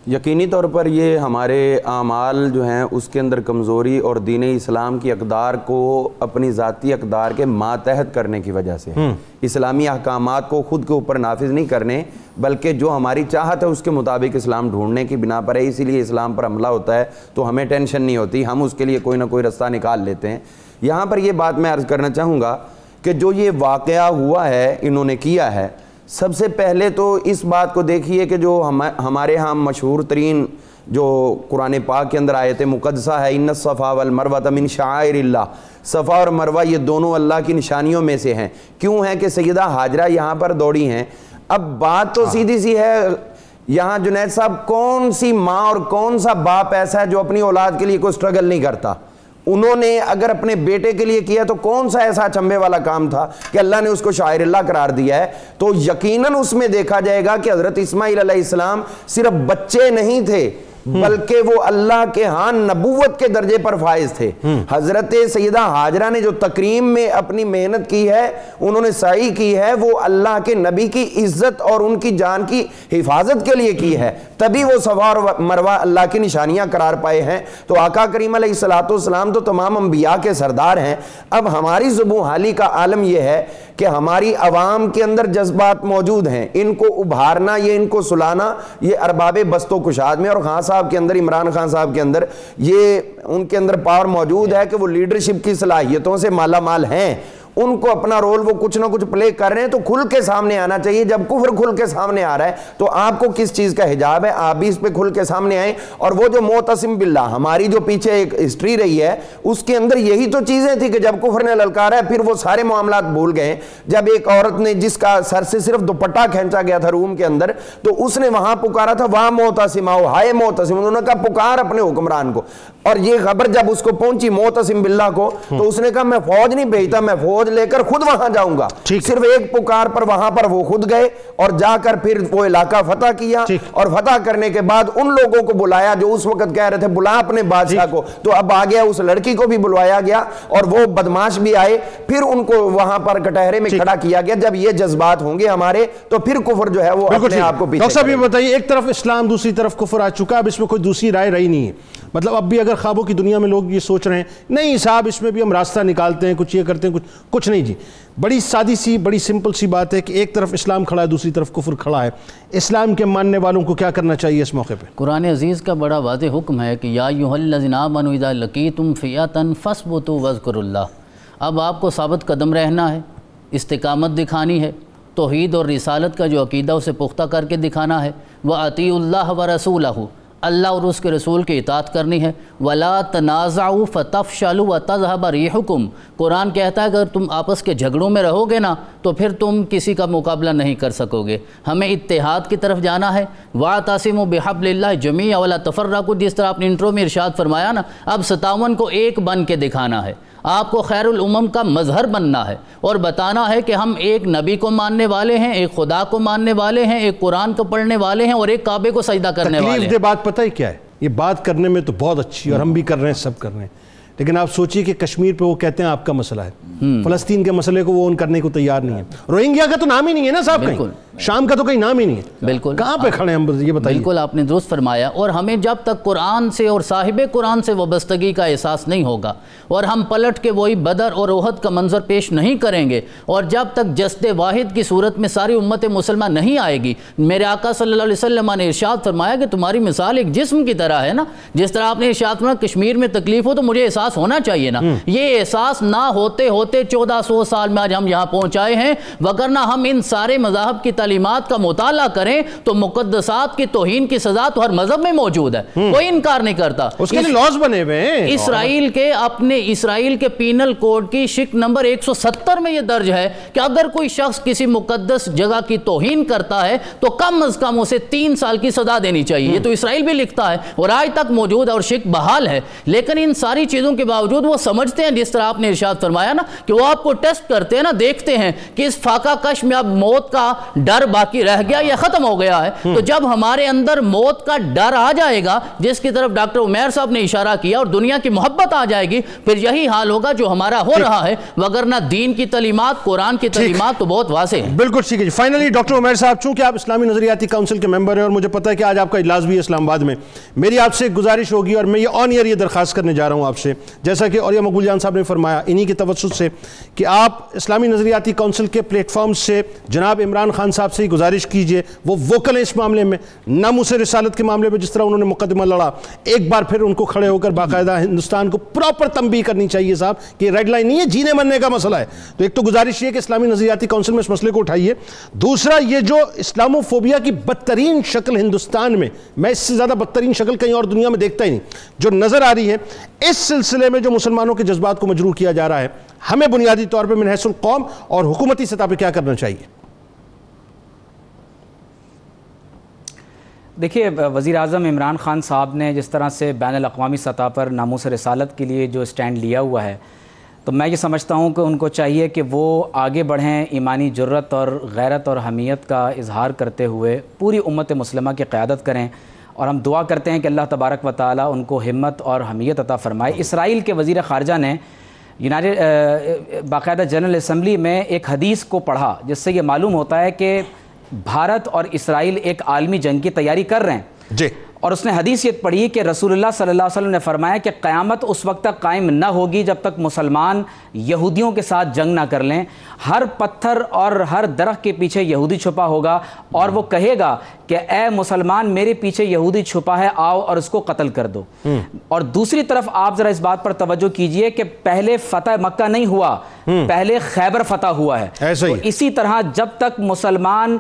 یقینی طور پر یہ ہمارے اعمال جو ہیں اس کے اندر کمزوری اور دین اسلام کی اقدار کو اپنی ذاتی اقدار کے ماتحت کرنے کی وجہ سے ہے. اسلامی احکامات کو خود کے اوپر نافذ نہیں کرنے, بلکہ جو ہماری چاہت ہے اس کے مطابق اسلام ڈھونڈنے کی بنا پر ہے. اسی لیے اسلام پر حملہ ہوتا ہے تو ہمیں ٹینشن نہیں ہوتی, ہم اس کے لیے کوئی نہ کوئی رستہ نکال لیتے ہیں. یہاں پر یہ بات میں عرض کرنا چاہوں گا کہ جو یہ واقعہ ہوا ہے انہوں نے کیا ہے, سب سے پہلے تو اس بات کو دیکھیے کہ جو ہمارے ہاں مشہور ترین جو قرآن پاک کے اندر آیت مقدسہ ہے, ان الصفا والمروہ من شعائر اللہ, صفا اور مروہ یہ دونوں اللہ کی نشانیوں میں سے ہیں. کیوں ہے کہ سیدہ ہاجرہ یہاں پر دوڑی ہیں. اب بات تو سیدھی سی ہے, یہاں جنید صاحب کون سی ماں اور کون سا باپ ایسا ہے جو اپنی اولاد کے لیے کوئی سٹرگل نہیں کرتا؟ انہوں نے اگر اپنے بیٹے کے لیے کیا تو کون سا ایسا چمبے والا کام تھا کہ اللہ نے اس کو شاعر اللہ قرار دیا ہے؟ تو یقیناً اس میں دیکھا جائے گا کہ حضرت اسماعیل علیہ السلام صرف بچے نہیں تھے, بلکہ وہ اللہ کے ہاں نبوت کے درجے پر فائز تھے. حضرت سیدہ ہاجرہ نے جو تکریم میں اپنی محنت کی ہے, انہوں نے سعی کی ہے, وہ اللہ کے نبی کی عزت اور ان کی جان کی حفاظت کے لیے کی ہے, تبھی وہ صفا اور مروہ اللہ کی نشانیاں قرار پائے ہیں. تو آقا کریم علیہ الصلوۃ والسلام تو تمام انبیاء کے سردار ہیں. اب ہماری زبوں حالی کا عالم یہ ہے کہ ہماری عوام کے اندر جذبات موجود ہیں, ان کو ابھارنا, یہ ان کو سلانا, یہ ارباب بست و کشاد میں اور خان صاحب کے اندر, عمران خان صاحب کے اندر, یہ ان کے اندر پاور موجود ہے کہ وہ لیڈرشپ کی صلاحیتوں سے مالا مال ہیں. ان کو اپنا رول وہ کچھ نہ کچھ پلے کر رہے ہیں, تو کھل کے سامنے آنا چاہیے. جب کفر کھل کے سامنے آ رہا ہے تو آپ کو کس چیز کا حجاب ہے؟ آپ بھی اس پہ کھل کے سامنے آئیں. اور وہ جو معتصم باللہ, ہماری جو پیچھے ایک ہسٹری رہی ہے, اس کے اندر یہی تو چیزیں تھی کہ جب کفر نے للکارا ہے پھر وہ سارے معاملات بھول گئے. جب ایک عورت نے, جس کا سر سے صرف دوپٹہ کھینچا گیا تھا روم کے اندر, تو اس نے وہاں پکارا تھا وہاں معتصم آؤ, ہائے معتصم. انہوں نے کہا پکار اپنے حکمران کو. اور یہ خبر جب اس کو پہنچی معتصم باللہ کو, تو اس نے کہا میں فوج نہیں بھیجتا, میں فوج لے کر خود وہاں جاؤں گا. صرف ایک پکار پر وہاں پر وہ خود گئے اور جا کر پھر وہ علاقہ فتح کیا. اور فتح کرنے کے بعد ان لوگوں کو بلایا جو اس وقت کہہ رہے تھے بلا اپنے بادشاہ کو, تو اب آ گیا, اس لڑکی کو بھی بلوایا گیا اور وہ بدماش بھی آئے, پھر ان کو وہاں پر کٹہرے میں کھڑا کیا گیا. جب یہ جذبات ہوں گے ہمارے تو پھر کفر جو ہے وہ اپنے آپ کو پیچھے. ڈاکٹر صاحب یہ بتائیے, ایک طرف اسلام دوسری طرف کفر آ چکا, اب اس میں کوئی دوسری رائے رہی نہیں ہے. مطلب اب بھی اگر خوابوں کی دنیا میں لوگ یہ سوچ رہے ہیں نہیں صاحب اس میں بھی ہم راستہ نکالتے ہیں, کچھ یہ کرتے ہیں, کچھ نہیں جی. بڑی سادی سی, بڑی سمپل سی بات ہے کہ ایک طرف اسلام کھڑا ہے, دوسری طرف کفر کھڑا ہے. اسلام کے ماننے والوں کو کیا کرنا چاہیے اس موقع پہ؟ قرآن عزیز کا بڑا واضح حکم ہے کہ یا ایھا الذین آمنوا اذا لقیتم فئۃ فاثبتوا واذکروا اللہ. اب آپ کو ثابت قدم رہنا ہے, استقامت دکھانی ہے, توحید اور رسالت کا جو عقیدہ اسے پختہ کر کے دکھانا ہے. وَأَطِیعُوا اللَّهَ وَرَسُولَهُ, اللہ اور اس کے رسول کی اطاعت کرنی ہے. وَلَا تَنَازَعُوا فَتَفْشَلُوا وَتَذْهَبَ رِيحُكُمْ, قرآن کہتا ہے اگر تم آپس کے جھگڑوں میں رہو گے نا تو پھر تم کسی کا مقابلہ نہیں کر سکو گے. ہمیں اتحاد کی طرف جانا ہے. وَاعْتَصِمُوا بِحَبْلِ اللَّهِ جَمِيعًا وَلَا تَفَرَّقُوا, جس طرح آپ نے انٹرو میں ارشاد فرمایا نا, اب 57 کو ایک بن کے دکھانا ہے. آپ کو خیر الامم کا مظہر بننا ہے اور بتانا ہے کہ ہم ایک نبی کو ماننے والے ہیں, ایک خدا کو ماننے والے ہیں, ایک قرآن کو پڑھنے والے ہیں اور ایک کعبے کو سجدہ کرنے والے ہیں. تکلیف دہ بات پتہ ہی کیا ہے, یہ بات کرنے میں تو بہت اچھی اور ہم بھی کر رہے ہیں, سب کر رہے ہیں, لیکن آپ سوچئے کہ کشمیر پہ وہ کہتے ہیں آپ کا مسئلہ ہے, فلسطین کے مسئلے کو وہ ان کرنے کو تیار نہیں ہے. روہنگیا کا تو نام ہی نہیں ہے نا صاحب, کہیں شام کا تو کہیں نام ہی نہیں ہے. بالکل, کہاں پہ کھڑے ہیں ہم, یہ بتائیے. بالکل آپ نے درست فرمایا. اور ہمیں جب تک قرآن سے اور صاحب قرآن سے وابستگی کا احساس نہیں ہوگا اور ہم پلٹ کے وہی بدر اور احد کا منظر پیش نہیں کریں گے, اور جب تک جسد واحد کی صورت میں ساری امت مسلمہ نہیں آئے گی, میرے آقا صلی اللہ علیہ وسلم نے ارشاد فرمایا کہ تمہاری مثال ایک جسم کی طرح ہے نا. جس طرح آپ نے ارشاد فرمایا کشمیر میں تکلیف ہو تو مجھے احساس ہونا چاہیے نا, یہ احساس نہ ہوتے ہوتے 1400 سال میں آج ہم یہاں پہنچائے ہیں. وگرنہ ہم ان سارے مذاہب کی تعلیمات کا مطالعہ کریں تو مقدسات کی توہین کی سزا تو ہر مذہب میں موجود ہے, کوئی انکار نہیں کرتا. اس کے لیے لاز بنے ہوئے ہیں. اسرائیل کے پینل کوڈ کی شک نمبر 170 میں یہ درج ہے کہ اگر کوئی شخص کسی مقدس جگہ کی توہین کرتا ہے تو کم از کم اسے 3 سال کی سزا دینی چاہیے. یہ تو اسرائیل بھی لکھتا ہے اور آج تک موجود ہے اور شک بحال ہے. لیکن ان ساری چیزوں کے باوجود وہ سمجھتے ہیں, جس طرح آپ نے ارشاد فرمایا نا, کہ وہ آپ کو ٹیسٹ کرتے ہیں نا, دیکھتے ہیں کہ اس فاقہ کش میں اب موت کا ڈر باقی رہ گیا یا ختم ہو گیا ہے. تو جب ہمارے اندر موت کا ڈر آ جائے گا, جس کی طرف ڈاکٹر عمیر صاحب نے اشارہ کیا, اور دنیا کی محبت آ جائے گی, پھر یہی حال ہوگا جو ہمارا ہو رہا ہے. وگرنہ دین کی تعلیمات, قرآن کی تعلیمات تو بہت واضح ہیں. بالکل ٹھیک ہے جی. فائنلی ڈاکٹر عمیر صاحب, چونکہ آپ اسلامی نظریاتی کونسل کے ممبر ہیں اور مجھے پتہ ہے کہ آج آپ کا اجلاس بھی ہے اسلام آباد میں, میری آپ سے ایک گزارش ہوگی اور میں یہ آن ایئر یہ درخواست کرنے جا رہا ہوں آپ سے, جیسا کہ اولیاء مقبول جان صاحب نے فرمایا انہی کے توسط سے, کہ آپ اسلامی نظریاتی کونسل کے پلیٹ فارم سے جناب عمران خان صاحب سے گزارش کیجئے, وہ ووکل ہیں اس معاملے میں, ناموس رسالت کے معاملے میں جس طرح انہوں نے مقدمہ لڑا, ایک بار پھر ان کو کھڑے ہو کر باقاعدہ ہندوستان کو پراپر تنبیہ کرنی چاہیے صاحب کہ ریڈ لائن نہیں ہے, جینے مرنے کا مسئلہ ہے. تو ایک تو گزارش یہ کہ اسلامی نظریاتی کونسل میں اس مسئلے کو اٹھائیے. دوسرا, یہ جو اسلاموفوبیا کی بدترین شکل ہندوستان میں اس سے زیادہ بدترین شکل کہیں اور دنیا میں دیکھتا ہی نہیں, جو نظر آ رہی ہے, اس سلسلے میں جو مسلمانوں کے جذبات کو مجروح کیا جا رہا ہے, ہمیں بنیادی طور پہ من حیث القوم اور حکومتی سطح پہ کیا کرنا چاہیے؟ دیکھیے, وزیر اعظم عمران خان صاحب نے جس طرح سے بین الاقوامی سطح پر ناموس رسالت کے لیے جو سٹینڈ لیا ہوا ہے, تو میں یہ سمجھتا ہوں کہ ان کو چاہیے کہ وہ آگے بڑھیں, ایمانی جرت اور غیرت اور حمیت کا اظہار کرتے ہوئے پوری امت مسلمہ کی قیادت کریں اور ہم دعا کرتے ہیں کہ اللہ تبارک و تعالیٰ ان کو ہمت اور حمیت عطا فرمائے۔ اسرائیل کے وزیر خارجہ نے باقاعدہ جنرل اسمبلی میں ایک حدیث کو پڑھا جس سے یہ معلوم ہوتا ہے کہ بھارت اور اسرائیل ایک عالمی جنگ کی تیاری کر رہے ہیں جی، اور اس نے حدیث یہ پڑھی کہ رسول اللہ صلی اللہ علیہ وسلم نے فرمایا کہ قیامت اس وقت تک قائم نہ ہوگی جب تک مسلمان یہودیوں کے ساتھ جنگ نہ کر لیں۔ ہر پتھر اور ہر درخت کے پیچھے یہودی چھپا ہوگا اور وہ کہے گا کہ اے مسلمان میرے پیچھے یہودی چھپا ہے، آؤ اور اس کو قتل کر دو۔ اور دوسری طرف آپ ذرا اس بات پر توجہ کیجئے کہ پہلے فتح مکہ نہیں ہوا، پہلے خیبر فتح ہوا ہے۔ تو اسی طرح جب تک مسلمان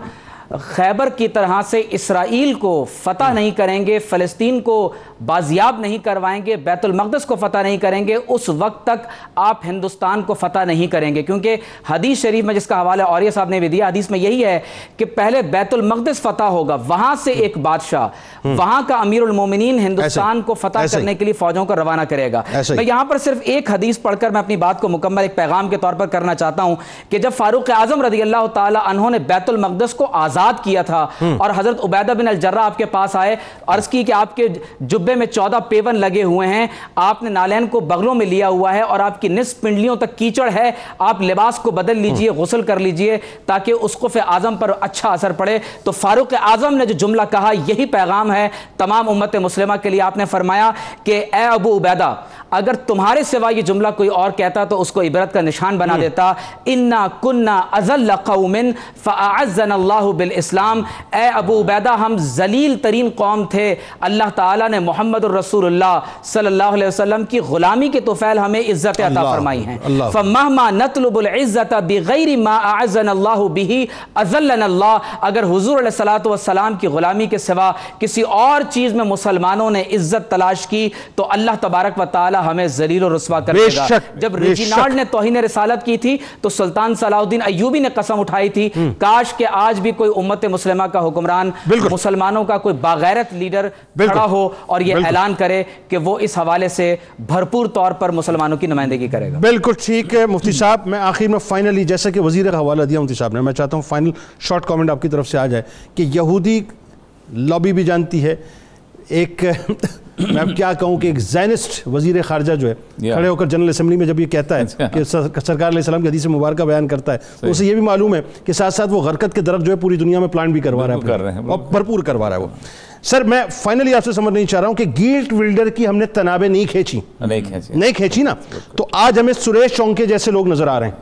خیبر کی طرح سے اسرائیل کو فتح نہیں کریں گے، فلسطین کو بازیاب نہیں کروائیں گے، بیت المقدس کو فتح نہیں کریں گے، اس وقت تک آپ ہندوستان کو فتح نہیں کریں گے۔ کیونکہ حدیث شریف میں جس کا حوالہ اوریہ صاحب نے بھی دیا، حدیث میں یہی ہے کہ پہلے بیت المقدس فتح ہوگا، وہاں سے ایک بادشاہ، وہاں کا امیر المومنین ہندوستان کو فتح کرنے کے لیے فوجوں کو روانہ کرے گا۔ میں یہاں پر صرف ایک حدیث پڑھ کر میں اپنی بات کو مکمل ایک پیغام کے طور پر کرنا چاہتا ہوں کہ جب فاروق اعظم رضی اللہ تعالی عنہ نے بیت المقدس کو آزاد کیا تھا اور حضرت عبیدہ بن الجراح آپ کے پاس آئے، عرض کی کہ آپ کے جبے میں 14 پیون لگے ہوئے ہیں، آپ نے نالین کو بغلوں میں لیا ہوا ہے اور آپ کی نصف پنڈلیوں تک کیچڑ ہے، آپ لباس کو بدل لیجئے، غسل کر لیجئے تاکہ اسقف اعظم پر اچھا اثر پڑے۔ تو فاروق اعظم نے جو جملہ کہا یہی پیغام ہے تمام امت مسلمہ کے لیے۔ آپ نے فرمایا کہ اے ابو عبیدہ، اگر تمہارے سوا یہ جملہ کوئی اور کہتا تو اس کو عبرت کا نشان بنا دیتا۔ انا کنا اذل قوم فاعزنا اللہ بالاسلام، اے ابو عبیدہ ہم ذلیل ترین قوم تھے، اللہ تعالیٰ نے محمد الرسول اللہ صلی اللہ علیہ وسلم کی غلامی کے طفیل ہمیں عزت عطا فرمائی ہیں۔ فمہما نطلب العزت بغیر ما اعزنا اللہ به اذلنا اللہ، اگر حضور علیہ الصلوۃ والسلام کی غلامی کے سوا کسی اور چیز میں مسلمانوں نے عزت تلاش کی تو اللہ تبارک و تعالی ہمیں ذلیل و رسوا کر دے گا۔ جب ریجینالڈ نے توہین رسالت کی تھی تو سلطان صلاح الدین ایوبی نے قسم اٹھائی تھی کاش کہ آج بھی کوئی امت مسلمہ کا حکمران، مسلمانوں کا کوئی باغیرت لیڈر کھڑا ہو اور یہ اعلان کرے کہ وہ اس حوالے سے بھرپور طور پر مسلمانوں کی نمائندگی کرے گا۔ بالکل ٹھیک ہے مفتی صاحب، میں آخر میں فائنلی جیسا کہ وزیر کا حوالہ دیا مفتی صاحب نے، میں چاہتا ہوں فائنل شارٹ کامنٹ آپ کی طرف سے آ جائے کہ یہودی لابی بھی جانتی ہے، ایک میں اب کیا کہوں کہ ایک زینسٹ وزیر خارجہ جو ہے کھڑے ہو کر جنرل اسمبلی میں جب یہ کہتا ہے کہ سرکار علیہ السلام کی حدیث مبارکہ بیان کرتا ہے تو اسے یہ بھی معلوم ہے کہ ساتھ ساتھ وہ غرقت کے درخت جو ہے پوری دنیا میں پلانٹ بھی کروا رہا ہے اور بھرپور کروا رہا ہے وہ۔ سر میں فائنلی آپ سے سمجھ نہیں چاہ رہا ہوں کہ گیلٹ ولڈر کی ہم نے تنابیں نہیں کھینچی نا، تو آج ہمیں سریش چونکے جیسے لوگ نظر آ رہے ہیں۔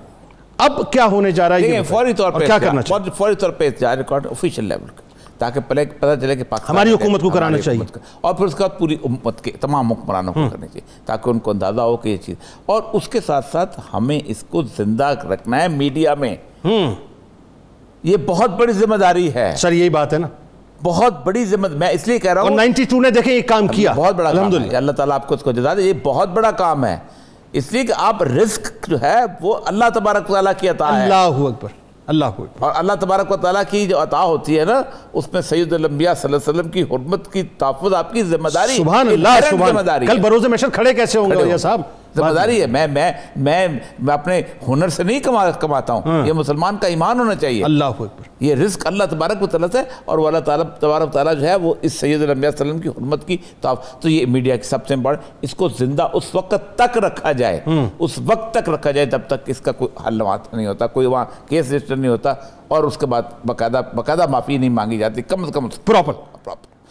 اب کیا ہونے جا رہا ہے، فوری طور پر کیا کرنا چاہیے؟ فوری طور پہ ریکارڈ آفیشیل لیول تاکہ پتہ چلے کہ پاکستان ہماری حکومت کو کرانا چاہیے اور پھر اس کا پوری امت کے تمام حکمرانوں کو کرنا چاہیے تاکہ ان کو اندازہ ہو کہ یہ چیز، اور اس کے ساتھ ساتھ ہمیں اس کو زندہ رکھنا ہے میڈیا میں۔ یہ بہت بڑی ذمہ داری ہے سر، یہی بات ہے نا، بہت بڑی ذمہ، میں اس لیے کہہ رہا ہوں، اور 92 نے دیکھیں یہ کام کیا، بہت بڑا کام ہے، اللہ تعالیٰ آپ کو اس کو جزا دے، یہ بہت بڑا کام ہے، اس لیے کہ آپ رزق جو ہے وہ اللہ تبارک و تعالیٰ کی عطا ہے۔ اللہ اکبر، اللہ اکبر۔ اور اللہ تبارک و تعالیٰ کی جو عطا ہوتی ہے نا اس میں سید الانبیاء صلی اللہ علیہ وسلم کی حرمت کی تحفظ آپ کی ذمہ داری، سبحان اللہ، سبحان اللہ، کل بروز محشر کھڑے کیسے ہوں گے یہ صاحب؟ ذمہ داری ہے، میں اپنے ہنر سے نہیں کماتا ہوں، یہ مسلمان کا ایمان ہونا چاہیے۔ اللہ اکبر، یہ رزق اللہ تبارک و تعالیٰ سے، اور وہ اللہ تعالیٰ تبارک و تعالیٰ جو ہے وہ اس سید الانبیاء صلی اللہ علیہ وسلم کی حرمت کی تو یہ میڈیا کی سب سے بڑھ، اس کو زندہ اس وقت تک رکھا جائے، اس وقت تک رکھا جائے جب تک اس کا کوئی حل نہیں ہوتا، کوئی وہاں کیس رجسٹر نہیں ہوتا، اور اس کے بعد باقاعدہ معافی نہیں مانگی جاتی، کم از کم پراپر۔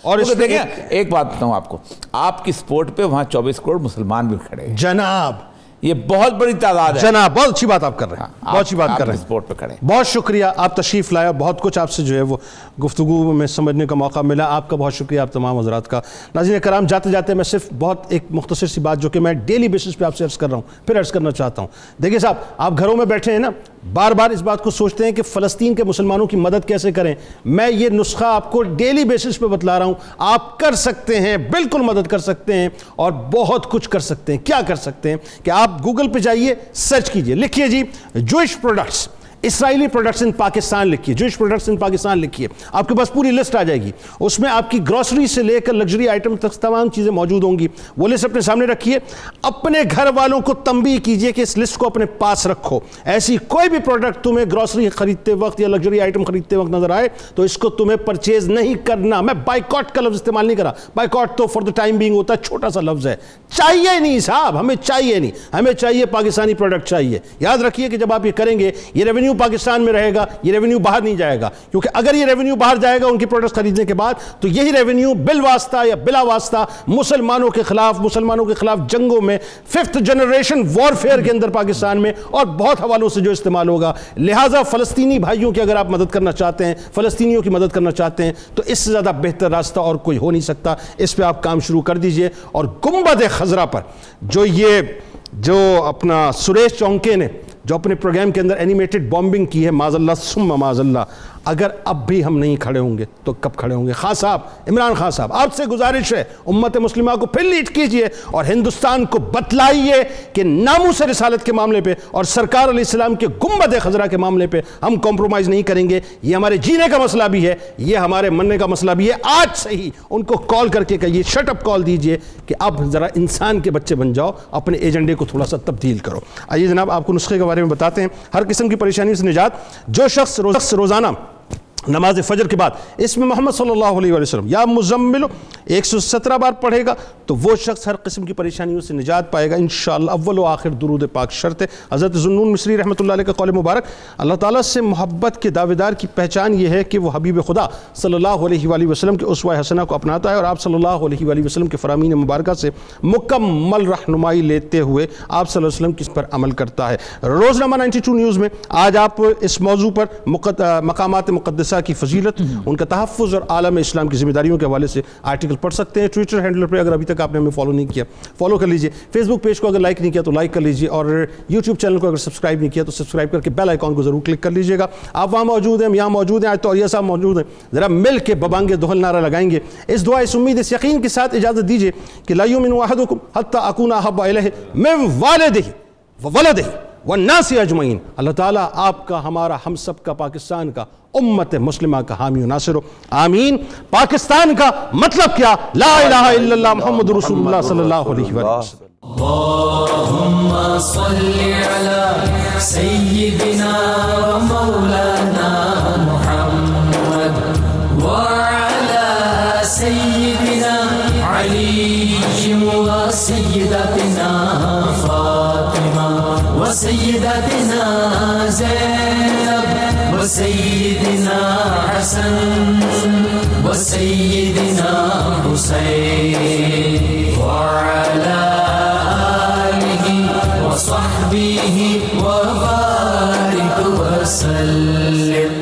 اور اس دیکھیں ایک بات بتاؤں آپ کو، آپ کی سپورٹ پہ وہاں 24 کروڑ مسلمان بھی کھڑے ہیں جناب، یہ بہت بڑی تعداد ہے جناب، بہت اچھی بات آپ کر رہے ہیں، بہت اچھی بات کر رہے ہیں، سپورٹ پہ کھڑے ہیں۔ بہت شکریہ، آپ تشریف لائے، بہت کچھ آپ سے جو ہے وہ گفتگو میں سمجھنے کا موقع ملا، آپ کا بہت شکریہ آپ تمام حضرات کا۔ ناظرین کرام، جاتے جاتے میں صرف بہت ایک مختصر سی بات جو کہ میں ڈیلی بیسس پہ آپ سے عرض کر رہا ہوں پھر عرض کرنا چاہتا ہوں۔ دیکھیں صاحب، آپ گھروں میں بیٹھے ہیں نا، بار بار اس بات کو سوچتے ہیں کہ فلسطین کے مسلمانوں کی مدد کیسے کریں، میں یہ نسخہ آپ کو ڈیلی بیسس پہ بتلا رہا ہوں، آپ کر سکتے ہیں، بالکل مدد کر سکتے ہیں اور بہت کچھ کر سکتے ہیں۔ کیا کر سکتے ہیں کہ آپ گوگل پہ جائیے، سرچ کیجئے، لکھیے جی جوئش پروڈکٹس، اسرائیلی پروڈکٹس ان پاکستان لکھیے, جوش پروڈکٹس ان پاکستان لکھیے, آپ کے پاس پوری لسٹ آ جائے گی. اس میں آپ کی گروسری سے لے کر لگژری آئٹم تک تمام چیزیں موجود ہوں گی. وہ لسٹ اپنے سامنے رکھیے, اپنے گھر والوں کو تنبیہ کیجئے کہ اس لسٹ کو اپنے پاس رکھو. ایسی کوئی بھی پروڈکٹ تمہیں گروسری خریدتے وقت یا لگژری آئٹم خریدتے وقت نظر آئے تو اس کو تمہیں پرچیز نہیں کرنا. میں بائیکاٹ کا لفظ استعمال نہیں کرا, بائیکاٹ تو فار دا ٹائم بینگ ہوتا ہے, چھوٹا سا لفظ ہے. چاہیے نہیں صاحب, ہمیں چاہیے نہیں, ہمیں چاہیے پاکستانی پروڈکٹ چاہیے. یاد رکھیے کہ جب آپ یہ کریں گے یہ ریونیو پاکستان میں رہے گا, یہ ریونیو باہر نہیں جائے گا, کیونکہ اگر یہ ریونیو باہر جائے گا ان کی پروڈکٹس خریدنے کے بعد تو یہی ریونیو بالواسطہ یا بلا واسطہ مسلمانوں کے خلاف جنگوں میں 5th جنریشن وارفیئر کے اندر پاکستان میں اور بہت حوالوں سے جو استعمال ہوگا. لہٰذا فلسطینی بھائیوں کی اگر آپ مدد کرنا چاہتے ہیں, فلسطینیوں کی مدد کرنا چاہتے ہیں تو اس سے زیادہ بہتر راستہ اور کوئی ہو نہیں سکتا. اس پہ آپ کام شروع کر دیجئے. اور گنبد خضرا پر جو اپنا سریش چونکے نے جو اپنے پروگرام کے اندر اینیمیٹڈ بامبنگ کی ہے, معاذ اللہ ثم معاذ اللہ, اگر اب بھی ہم نہیں کھڑے ہوں گے تو کب کھڑے ہوں گے؟ خان صاحب, عمران خان صاحب, آپ سے گزارش ہے امت مسلمہ کو پھر لیڈ کیجئے اور ہندوستان کو بتلائیے کہ ناموس رسالت کے معاملے پہ اور سرکار علیہ السلام کے گنبد خضرا کے معاملے پہ ہم کمپرومائز نہیں کریں گے. یہ ہمارے جینے کا مسئلہ بھی ہے, یہ ہمارے مننے کا مسئلہ بھی ہے. آج سے ہی ان کو کال کر کے کہیے, شٹ اپ کال دیجئے کہ اب ذرا انسان کے بچے بن جاؤ, اپنے ایجنڈے کو تھوڑا سا تبدیل کرو. آئیے جناب آپ کو نسخے کے بارے میں بتاتے ہیں. ہر قسم کی پریشانیوں سے نجات. جو شخص روزانہ نماز فجر کے بعد اس میں محمد صلی اللہ علیہ وسلم یا مزمل 117 بار پڑھے گا تو وہ شخص ہر قسم کی پریشانیوں سے نجات پائے گا انشاءاللہ. اول و آخر درود پاک شرط ہے. حضرت ذوالنون مصری رحمۃ اللہ علیہ کا قول مبارک, اللہ تعالیٰ سے محبت کے دعویدار کی پہچان یہ ہے کہ وہ حبیب خدا صلی اللہ علیہ وآلہ وسلم کے اسوہ حسنہ کو اپناتا ہے اور آپ صلی اللہ علیہ وآلہ وسلم کے فرامین مبارکہ سے مکمل رہنمائی لیتے ہوئے آپ صلی اللہ علیہ وسلم کس پر عمل کرتا ہے. روزنامہ 92 نیوز میں آج آپ اس موضوع پر مقامات مقدسہ کی فضیلت, ان کا تحفظ اور عالم اسلام کی ذمہ داریوں کے حوالے سے آرٹیکل پڑھ سکتے ہیں. ٹویٹر ہینڈل پہ اگر ابھی تک آپ نے ہمیں فالو نہیں کیا فالو کر لیجئے. فیس بک پیج کو اگر لائک نہیں کیا تو لائک کر لیجئے, اور یوٹیوب چینل کو اگر سبسکرائب نہیں کیا تو سبسکرائب کر کے بیل آئیکن کو ضرور کلک کر لیجئے گا. آپ وہاں موجود ہیں, ہم یہاں موجود ہیں, آج توریہ صاحب موجود ہیں. ذرا مل کے ببانگ دہل نعرہ لگائیں گے. اس دعا, اس امید, اس یقین کے ساتھ اجازت دیجئے کہ لا یؤمن احدکم حتی اکون احب الیہ من والدہ وولدہ والناس اجمعین. اللہ تعالیٰ آپ کا, ہمارا, ہم سب کا, پاکستان کا, امت مسلمہ کا حامی و ناصر ہو. آمین. پاکستان کا مطلب کیا؟ لا الہ الا اللہ محمد رسول اللہ صلی اللہ علیہ وسلم. اللہم صلی علی سیدنا و مولانا محمد وعلی سیدنا علی و سیدتنا فاطمہ و سیدتنا زینب و سیدنا حسن و سیدنا حسین وعلی آلہ وصحبہ وبارک وسلم.